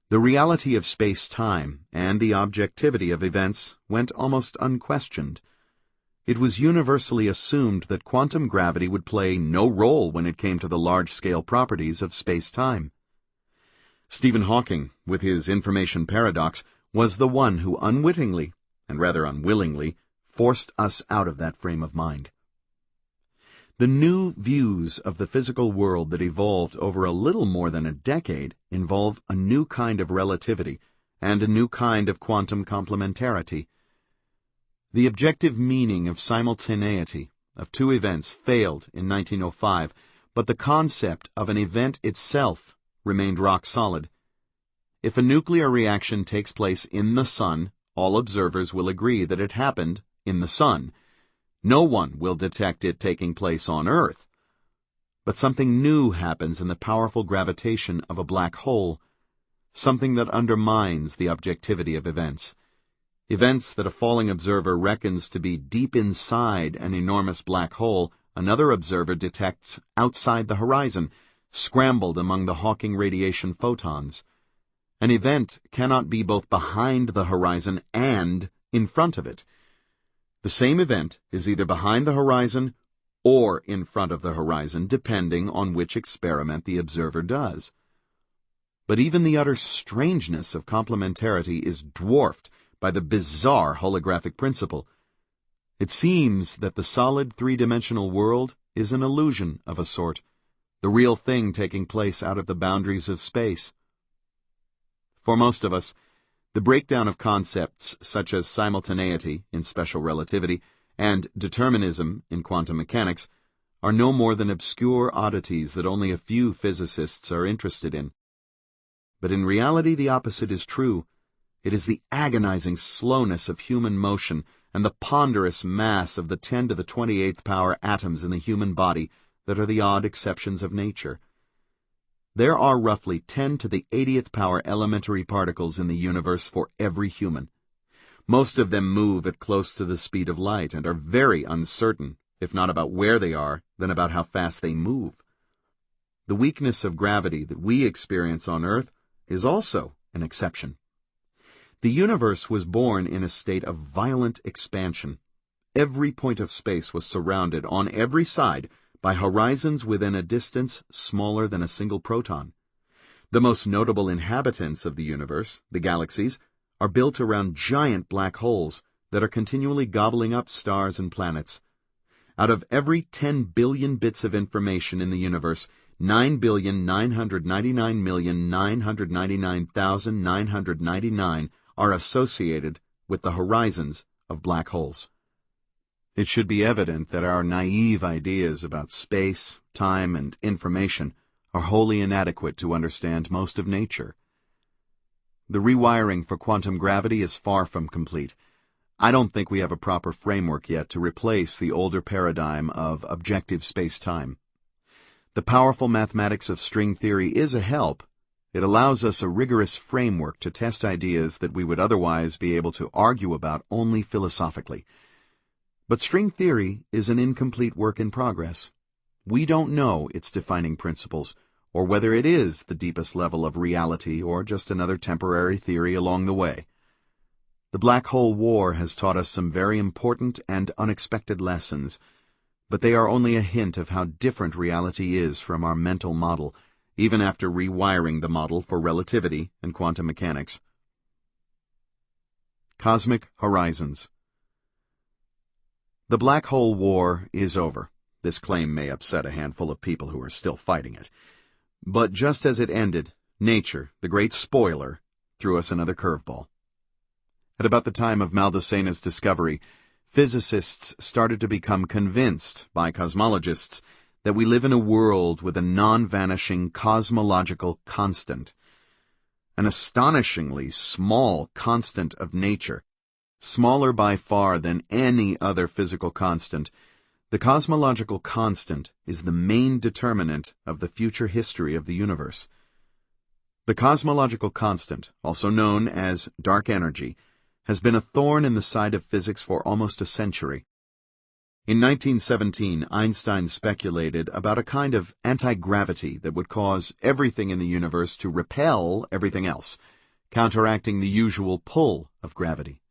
the reality of space-time and the objectivity of events went almost unquestioned. It was universally assumed that quantum gravity would play no role when it came to the large-scale properties of space-time. Stephen Hawking, with his information paradox, was the one who unwittingly, and rather unwillingly, forced us out of that frame of mind. The new views of the physical world that evolved over a little more than a decade involve a new kind of relativity and a new kind of quantum complementarity. The objective meaning of simultaneity of two events failed in 1905, but the concept of an event itself remained rock solid. If a nuclear reaction takes place in the sun, all observers will agree that it happened in the sun. No one will detect it taking place on Earth. But something new happens in the powerful gravitation of a black hole, something that undermines the objectivity of events. Events that a falling observer reckons to be deep inside an enormous black hole, another observer detects outside the horizon, scrambled among the Hawking radiation photons. An event cannot be both behind the horizon and in front of it. The same event is either behind the horizon or in front of the horizon, depending on which experiment the observer does. But even the utter strangeness of complementarity is dwarfed by the bizarre holographic principle. It seems that the solid three-dimensional world is an illusion of a sort, the real thing taking place out of the boundaries of space. For most of us, the breakdown of concepts such as simultaneity in special relativity and determinism in quantum mechanics are no more than obscure oddities that only a few physicists are interested in. But in reality the opposite is true. It is the agonizing slowness of human motion and the ponderous mass of the 10 to the 28th power atoms in the human body that are the odd exceptions of nature. There are roughly 10 to the 80th power elementary particles in the universe for every human. Most of them move at close to the speed of light and are very uncertain, if not about where they are, then about how fast they move. The weakness of gravity that we experience on Earth is also an exception. The universe was born in a state of violent expansion. Every point of space was surrounded on every side by horizons within a distance smaller than a single proton. The most notable inhabitants of the universe, the galaxies, are built around giant black holes that are continually gobbling up stars and planets. Out of every 10 billion bits of information in the universe, 9,999,999,999 are associated with the horizons of black holes. It should be evident that our naive ideas about space, time, and information are wholly inadequate to understand most of nature. The rewiring for quantum gravity is far from complete. I don't think we have a proper framework yet to replace the older paradigm of objective space-time. The powerful mathematics of string theory is a help. It allows us a rigorous framework to test ideas that we would otherwise be able to argue about only philosophically. But string theory is an incomplete work in progress. We don't know its defining principles, or whether it is the deepest level of reality or just another temporary theory along the way. The Black Hole War has taught us some very important and unexpected lessons, but they are only a hint of how different reality is from our mental model, even after rewiring the model for relativity and quantum mechanics. Cosmic Horizons. The Black Hole War is over. This claim may upset a handful of people who are still fighting it. But just as it ended, nature, the great spoiler, threw us another curveball. At about the time of Maldacena's discovery, physicists started to become convinced by cosmologists that we live in a world with a non-vanishing cosmological constant, an astonishingly small constant of nature, smaller by far than any other physical constant. The cosmological constant is the main determinant of the future history of the universe. The cosmological constant, also known as dark energy, has been a thorn in the side of physics for almost a century. In 1917, Einstein speculated about a kind of anti-gravity that would cause everything in the universe to repel everything else, counteracting the usual pull of gravity.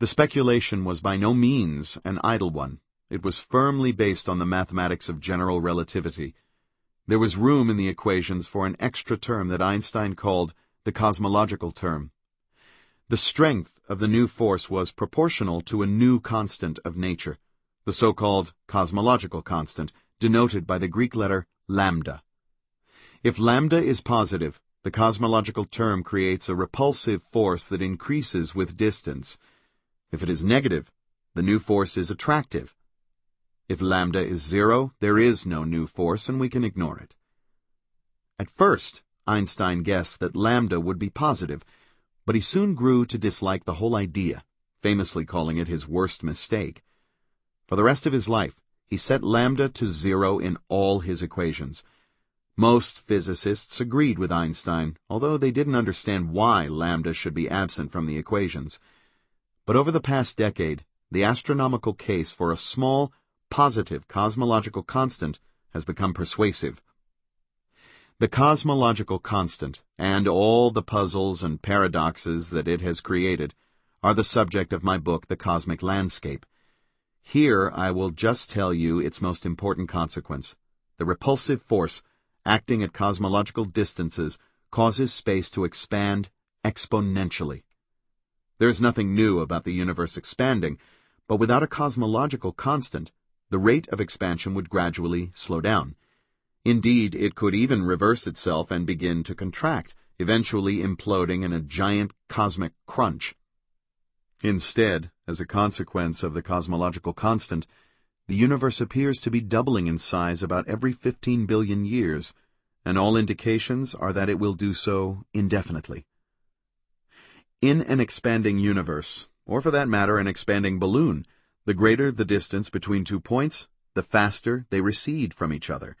The speculation was by no means an idle one. It was firmly based on the mathematics of general relativity. There was room in the equations for an extra term that Einstein called the cosmological term. The strength of the new force was proportional to a new constant of nature, the so-called cosmological constant, denoted by the Greek letter lambda. If lambda is positive, the cosmological term creates a repulsive force that increases with distance. If it is negative, the new force is attractive. If lambda is 0, there is no new force and we can ignore it. At first, Einstein guessed that lambda would be positive, but he soon grew to dislike the whole idea, famously calling it his worst mistake. For the rest of his life, he set lambda to 0 in all his equations. Most physicists agreed with Einstein, although they didn't understand why lambda should be absent from the equations. But over the past decade, the astronomical case for a small, positive cosmological constant has become persuasive. The cosmological constant, and all the puzzles and paradoxes that it has created, are the subject of my book, The Cosmic Landscape. Here I will just tell you its most important consequence. The repulsive force, acting at cosmological distances, causes space to expand exponentially. There is nothing new about the universe expanding, but without a cosmological constant, the rate of expansion would gradually slow down. Indeed, it could even reverse itself and begin to contract, eventually imploding in a giant cosmic crunch. Instead, as a consequence of the cosmological constant, the universe appears to be doubling in size about every 15 billion years, and all indications are that it will do so indefinitely. In an expanding universe, or for that matter an expanding balloon, the greater the distance between 2 points, the faster they recede from each other.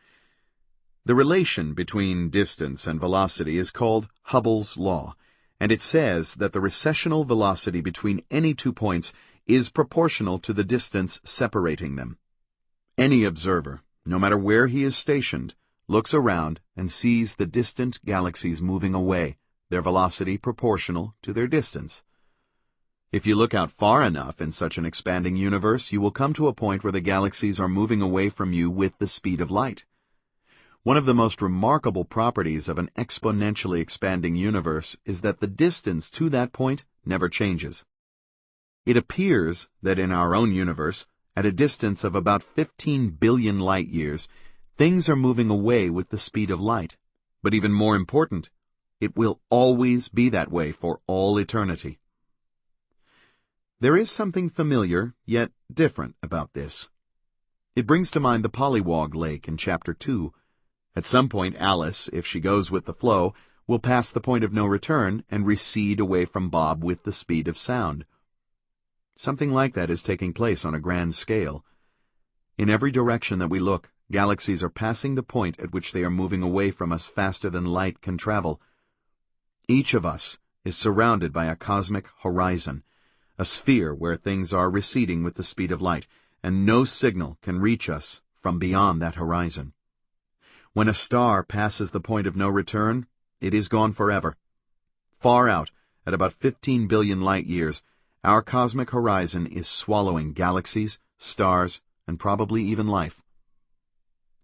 The relation between distance and velocity is called Hubble's law, and it says that the recessional velocity between any 2 points is proportional to the distance separating them. Any observer, no matter where he is stationed, looks around and sees the distant galaxies moving away, their velocity proportional to their distance. If you look out far enough in such an expanding universe, you will come to a point where the galaxies are moving away from you with the speed of light. One of the most remarkable properties of an exponentially expanding universe is that the distance to that point never changes. It appears that in our own universe, at a distance of about 15 billion light-years, things are moving away with the speed of light. But even more important, it will always be that way for all eternity. There is something familiar, yet different about this. It brings to mind the Pollywog Lake in Chapter 2. At some point, Alice, if she goes with the flow, will pass the point of no return and recede away from Bob with the speed of sound. Something like that is taking place on a grand scale. In every direction that we look, galaxies are passing the point at which they are moving away from us faster than light can travel. Each of us is surrounded by a cosmic horizon, a sphere where things are receding with the speed of light, and no signal can reach us from beyond that horizon. When a star passes the point of no return, it is gone forever. Far out, at about 15 billion light-years, our cosmic horizon is swallowing galaxies, stars, and probably even life.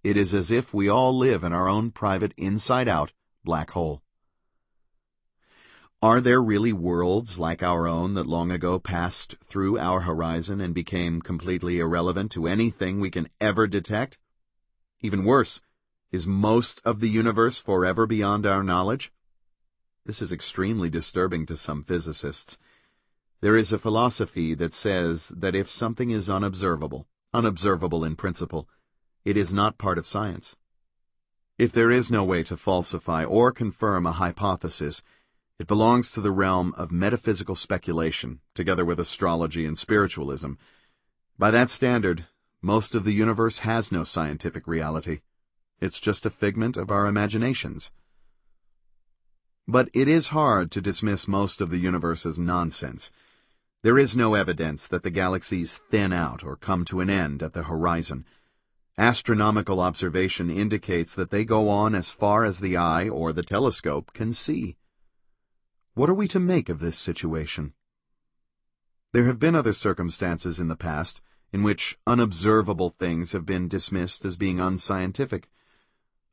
It is as if we all live in our own private inside-out black hole. Are there really worlds like our own that long ago passed through our horizon and became completely irrelevant to anything we can ever detect? Even worse, is most of the universe forever beyond our knowledge? This is extremely disturbing to some physicists. There is a philosophy that says that if something is unobservable in principle, it is not part of science. If there is no way to falsify or confirm a hypothesis, it belongs to the realm of metaphysical speculation, together with astrology and spiritualism. By that standard, most of the universe has no scientific reality. It's just a figment of our imaginations. But it is hard to dismiss most of the universe as nonsense. There is no evidence that the galaxies thin out or come to an end at the horizon. Astronomical observation indicates that they go on as far as the eye or the telescope can see. What are we to make of this situation? There have been other circumstances in the past in which unobservable things have been dismissed as being unscientific.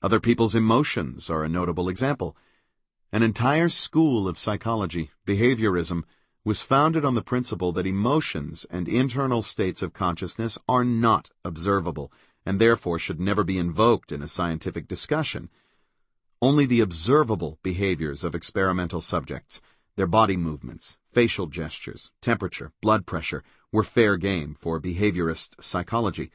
Other people's emotions are a notable example. An entire school of psychology, behaviorism, was founded on the principle that emotions and internal states of consciousness are not observable, and therefore should never be invoked in a scientific discussion. Only the observable behaviors of experimental subjects, their body movements, facial gestures, temperature, blood pressure, were fair game for behaviorist psychology.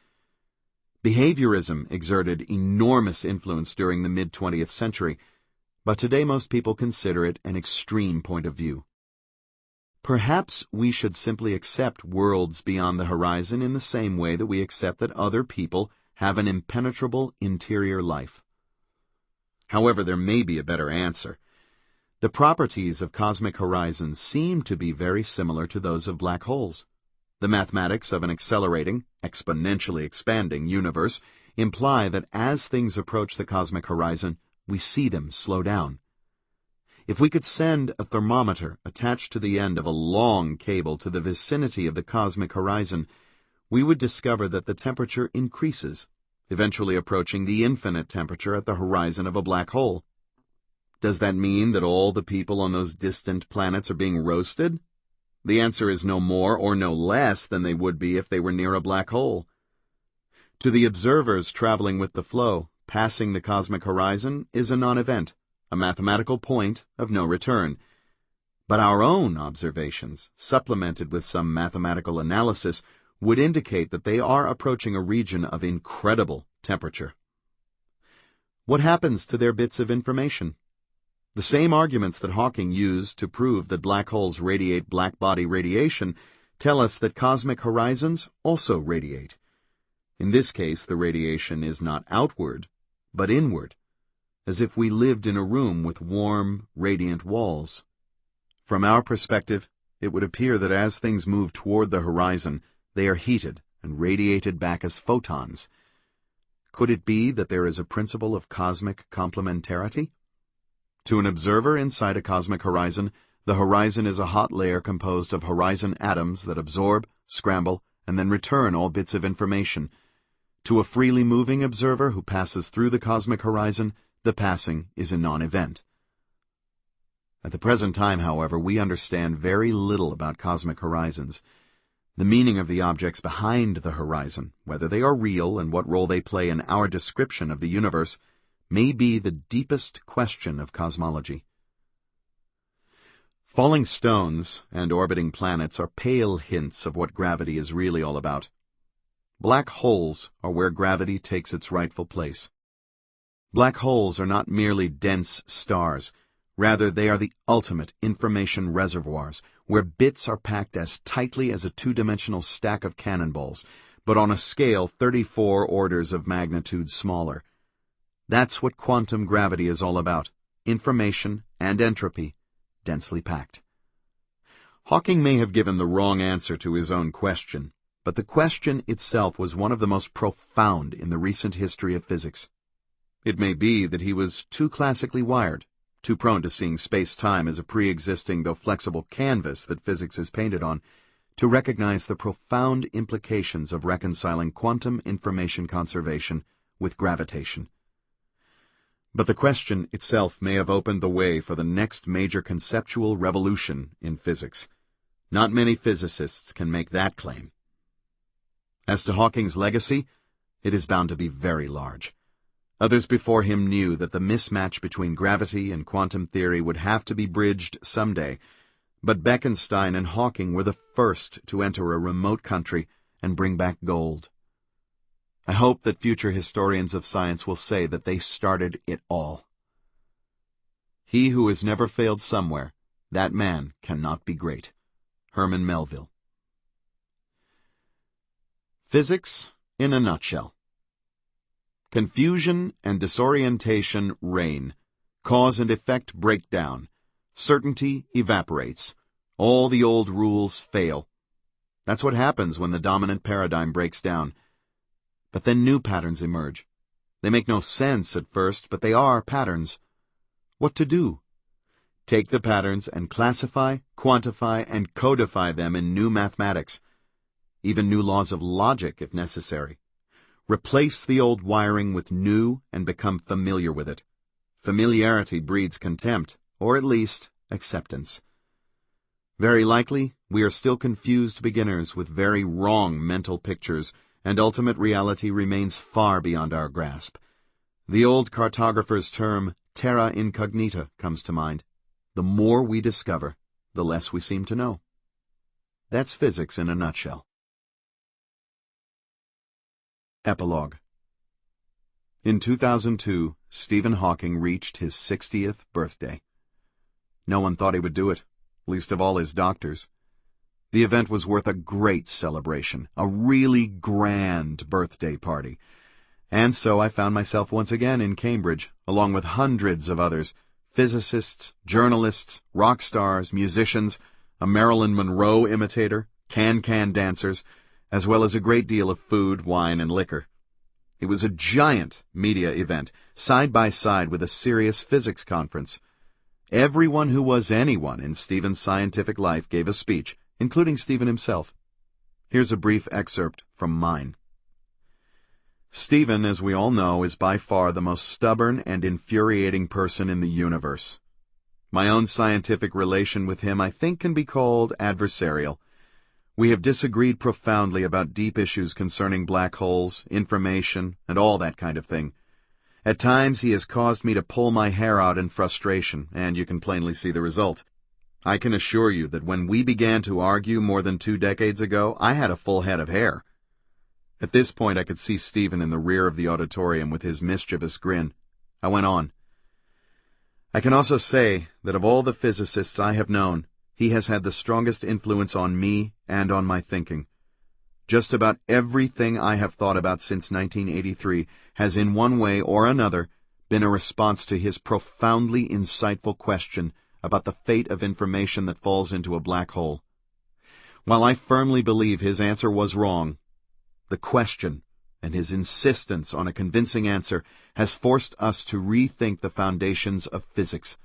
Behaviorism exerted enormous influence during the mid-20th century, but today most people consider it an extreme point of view. Perhaps we should simply accept worlds beyond the horizon in the same way that we accept that other people have an impenetrable interior life. However, there may be a better answer. The properties of cosmic horizons seem to be very similar to those of black holes. The mathematics of an accelerating, exponentially expanding universe imply that as things approach the cosmic horizon, we see them slow down. If we could send a thermometer attached to the end of a long cable to the vicinity of the cosmic horizon, we would discover that the temperature increases, eventually approaching the infinite temperature at the horizon of a black hole. Does that mean that all the people on those distant planets are being roasted? The answer is no more or no less than they would be if they were near a black hole. To the observers traveling with the flow, passing the cosmic horizon is a non-event, a mathematical point of no return. But our own observations, supplemented with some mathematical analysis, would indicate that they are approaching a region of incredible temperature. What happens to their bits of information? The same arguments that Hawking used to prove that black holes radiate black-body radiation tell us that cosmic horizons also radiate. In this case, the radiation is not outward, but inward, as if we lived in a room with warm, radiant walls. From our perspective, it would appear that as things move toward the horizon, they are heated and radiated back as photons. Could it be that there is a principle of cosmic complementarity? To an observer inside a cosmic horizon, the horizon is a hot layer composed of horizon atoms that absorb, scramble, and then return all bits of information. To a freely moving observer who passes through the cosmic horizon, the passing is a non-event. At the present time, however, we understand very little about cosmic horizons. The meaning of the objects behind the horizon, whether they are real and what role they play in our description of the universe, may be the deepest question of cosmology. Falling stones and orbiting planets are pale hints of what gravity is really all about. Black holes are where gravity takes its rightful place. Black holes are not merely dense stars. Rather, they are the ultimate information reservoirs, where bits are packed as tightly as a two-dimensional stack of cannonballs, but on a scale 34 orders of magnitude smaller. That's what quantum gravity is all about: information and entropy, densely packed. Hawking may have given the wrong answer to his own question, but the question itself was one of the most profound in the recent history of physics. It may be that he was too classically wired, too prone to seeing space-time as a pre-existing though flexible canvas that physics is painted on, to recognize the profound implications of reconciling quantum information conservation with gravitation. But the question itself may have opened the way for the next major conceptual revolution in physics. Not many physicists can make that claim. As to Hawking's legacy, it is bound to be very large. Others before him knew that the mismatch between gravity and quantum theory would have to be bridged someday, but Bekenstein and Hawking were the first to enter a remote country and bring back gold. I hope that future historians of science will say that they started it all. He who has never failed somewhere, that man cannot be great. Herman Melville. Physics in a nutshell. Confusion and disorientation reign. Cause and effect break down. Certainty evaporates. All the old rules fail. That's what happens when the dominant paradigm breaks down. But then new patterns emerge. They make no sense at first, but they are patterns. What to do? Take the patterns and classify, quantify, and codify them in new mathematics, even new laws of logic if necessary. Replace the old wiring with new and become familiar with it. Familiarity breeds contempt, or at least acceptance. Very likely, we are still confused beginners with very wrong mental pictures, and ultimate reality remains far beyond our grasp. The old cartographer's term, terra incognita, comes to mind. The more we discover, the less we seem to know. That's physics in a nutshell. Epilogue. In 2002, Stephen Hawking reached his 60th birthday. No one thought he would do it, least of all his doctors. The event was worth a great celebration, a really grand birthday party. And so I found myself once again in Cambridge, along with hundreds of others, physicists, journalists, rock stars, musicians, a Marilyn Monroe imitator, can-can dancers, as well as a great deal of food, wine, and liquor. It was a giant media event, side by side with a serious physics conference. Everyone who was anyone in Stephen's scientific life gave a speech, including Stephen himself. Here's a brief excerpt from mine. Stephen, as we all know, is by far the most stubborn and infuriating person in the universe. My own scientific relation with him, I think, can be called adversarial. We have disagreed profoundly about deep issues concerning black holes, information, and all that kind of thing. At times he has caused me to pull my hair out in frustration, and you can plainly see the result. I can assure you that when we began to argue more than 2 decades ago, I had a full head of hair. At this point I could see Stephen in the rear of the auditorium with his mischievous grin. I went on. I can also say that of all the physicists I have known, he has had the strongest influence on me and on my thinking. Just about everything I have thought about since 1983 has in one way or another been a response to his profoundly insightful question about the fate of information that falls into a black hole. While I firmly believe his answer was wrong, the question, and his insistence on a convincing answer, has forced us to rethink the foundations of physics.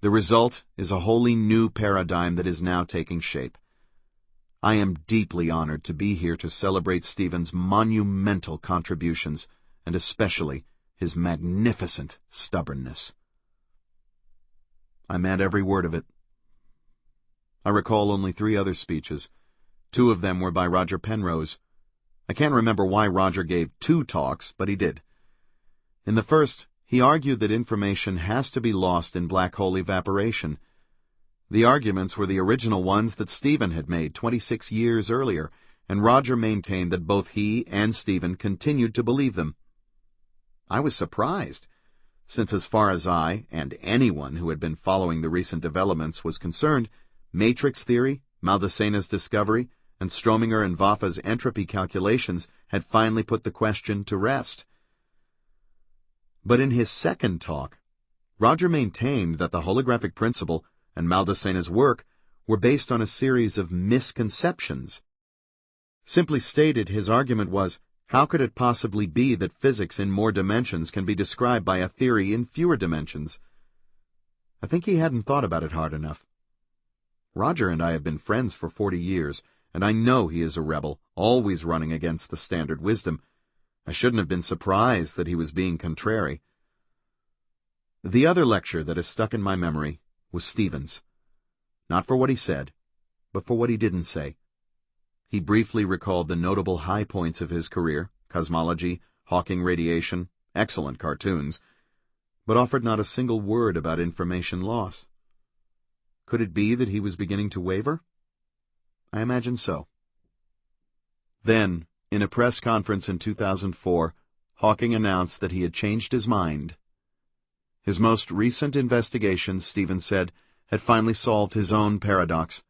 The result is a wholly new paradigm that is now taking shape. I am deeply honored to be here to celebrate Stephen's monumental contributions, and especially his magnificent stubbornness. I meant every word of it. I recall only 3 other speeches. 2 of them were by Roger Penrose. I can't remember why Roger gave 2 talks, but he did. In the first, he argued that information has to be lost in black hole evaporation. The arguments were the original ones that Stephen had made 26 years earlier, and Roger maintained that both he and Stephen continued to believe them. I was surprised, since as far as I, and anyone who had been following the recent developments, was concerned, matrix theory, Maldasena's discovery, and Strominger and Vafa's entropy calculations had finally put the question to rest. But in his second talk, Roger maintained that the holographic principle and Maldasena's work were based on a series of misconceptions. Simply stated, his argument was, how could it possibly be that physics in more dimensions can be described by a theory in fewer dimensions? I think he hadn't thought about it hard enough. Roger and I have been friends for 40 years, and I know he is a rebel, always running against the standard wisdom. I shouldn't have been surprised that he was being contrary. The other lecture that has stuck in my memory was Stephen's. Not for what he said, but for what he didn't say. He briefly recalled the notable high points of his career, cosmology, Hawking radiation, excellent cartoons, but offered not a single word about information loss. Could it be that he was beginning to waver? I imagine so. Then, in a press conference in 2004, Hawking announced that he had changed his mind. His most recent investigation, Stephen said, had finally solved his own paradox.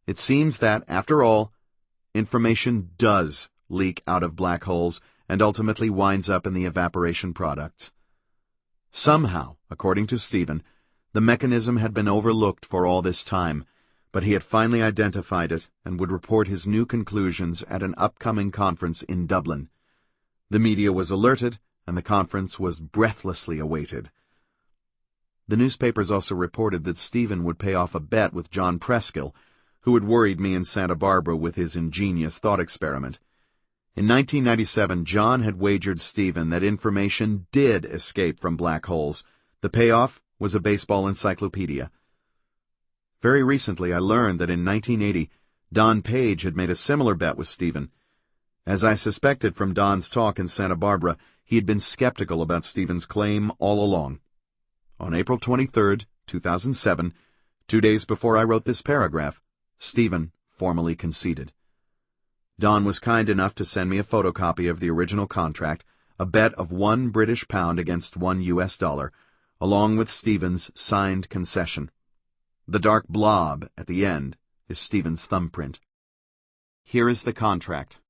It seems that, after all, information does leak out of black holes and ultimately winds up in the evaporation products. Somehow, according to Stephen, the mechanism had been overlooked for all this time, but he had finally identified it and would report his new conclusions at an upcoming conference in Dublin. The media was alerted, and the conference was breathlessly awaited. The newspapers also reported that Stephen would pay off a bet with John Preskill, who had worried me in Santa Barbara with his ingenious thought experiment. In 1997, John had wagered Stephen that information did escape from black holes. The payoff was a baseball encyclopedia. Very recently, I learned that in 1980, Don Page had made a similar bet with Stephen. As I suspected from Don's talk in Santa Barbara, he had been skeptical about Stephen's claim all along. On April 23, 2007, 2 days before I wrote this paragraph, Stephen formally conceded. Don was kind enough to send me a photocopy of the original contract, a bet of £1 British against $1 US, along with Stephen's signed concession. The dark blob at the end is Stephen's thumbprint. Here is the contract.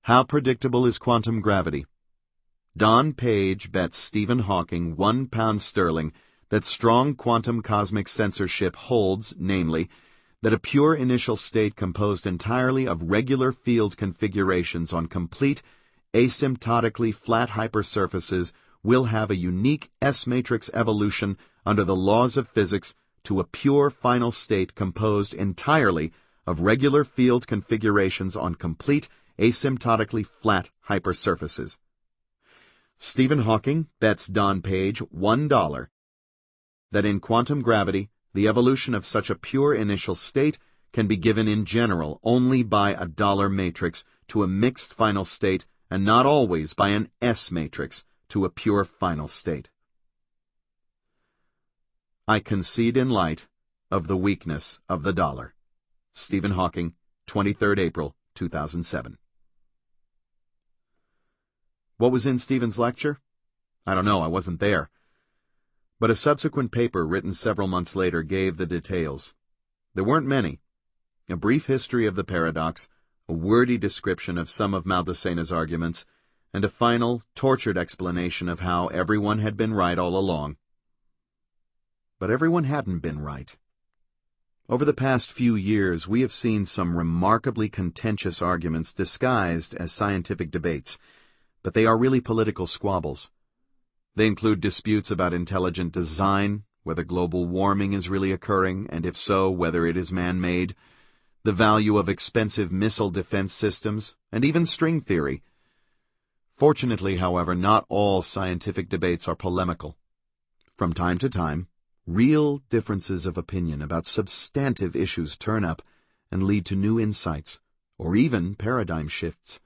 How predictable is quantum gravity? Don Page bets Stephen Hawking £1 that strong quantum cosmic censorship holds, namely, that a pure initial state composed entirely of regular field configurations on complete, asymptotically flat hypersurfaces will have a unique S-matrix evolution under the laws of physics to a pure final state composed entirely of regular field configurations on complete, asymptotically flat hypersurfaces. Stephen Hawking bets Don Page $1 that in quantum gravity, the evolution of such a pure initial state can be given in general only by a dollar matrix to a mixed final state and not always by an S matrix to a pure final state. I concede in light of the weakness of the dollar. Stephen Hawking, 23 April 2007. What was in Stephen's lecture? I don't know, I wasn't there. But a subsequent paper written several months later gave the details. There weren't many. A brief history of the paradox, a wordy description of some of Maldasena's arguments, and a final, tortured explanation of how everyone had been right all along. But everyone hadn't been right. Over the past few years, we have seen some remarkably contentious arguments disguised as scientific debates, but they are really political squabbles. They include disputes about intelligent design, whether global warming is really occurring, and if so, whether it is man-made, the value of expensive missile defense systems, and even string theory. Fortunately, however, not all scientific debates are polemical. From time to time, real differences of opinion about substantive issues turn up and lead to new insights, or even paradigm shifts.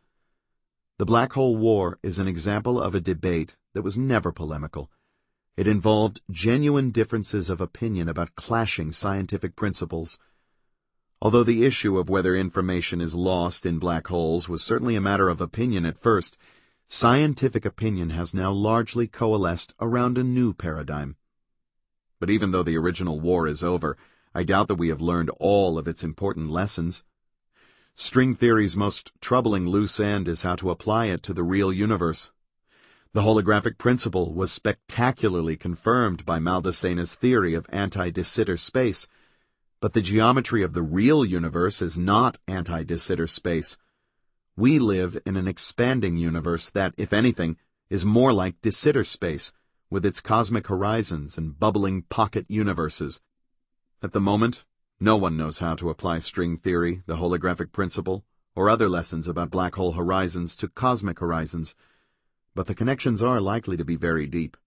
The Black Hole War is an example of a debate that was never polemical. It involved genuine differences of opinion about clashing scientific principles. Although the issue of whether information is lost in black holes was certainly a matter of opinion at first, scientific opinion has now largely coalesced around a new paradigm. But even though the original war is over, I doubt that we have learned all of its important lessons. String theory's most troubling loose end is how to apply it to the real universe. The holographic principle was spectacularly confirmed by Maldasena's theory of anti-de Sitter space, but the geometry of the real universe is not anti-de Sitter space. We live in an expanding universe that, if anything, is more like de Sitter space, with its cosmic horizons and bubbling pocket universes. At the moment, no one knows how to apply string theory, the holographic principle, or other lessons about black hole horizons to cosmic horizons, but the connections are likely to be very deep.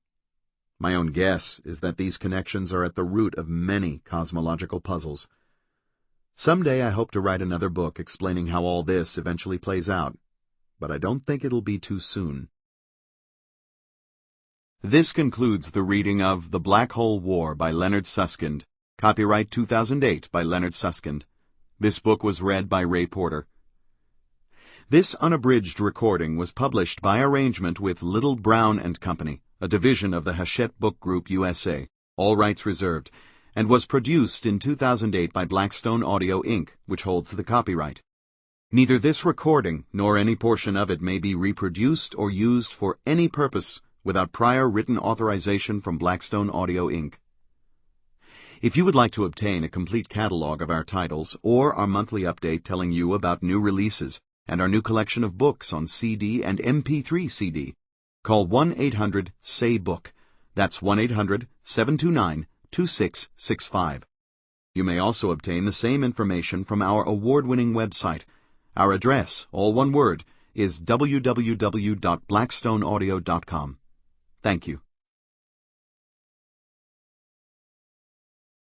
My own guess is that these connections are at the root of many cosmological puzzles. Someday I hope to write another book explaining how all this eventually plays out, but I don't think it'll be too soon. This concludes the reading of The Black Hole War by Leonard Susskind, copyright 2008 by Leonard Susskind. This book was read by Ray Porter. This unabridged recording was published by arrangement with Little Brown and Company, a division of the Hachette Book Group USA, all rights reserved, and was produced in 2008 by Blackstone Audio Inc., which holds the copyright. Neither this recording nor any portion of it may be reproduced or used for any purpose without prior written authorization from Blackstone Audio Inc. If you would like to obtain a complete catalog of our titles or our monthly update telling you about new releases and our new collection of books on CD and MP3 CD, call 1-800-SAY-BOOK. That's 1-800-729-2665. You may also obtain the same information from our award-winning website. Our address, all one word, is www.blackstoneaudio.com. Thank you.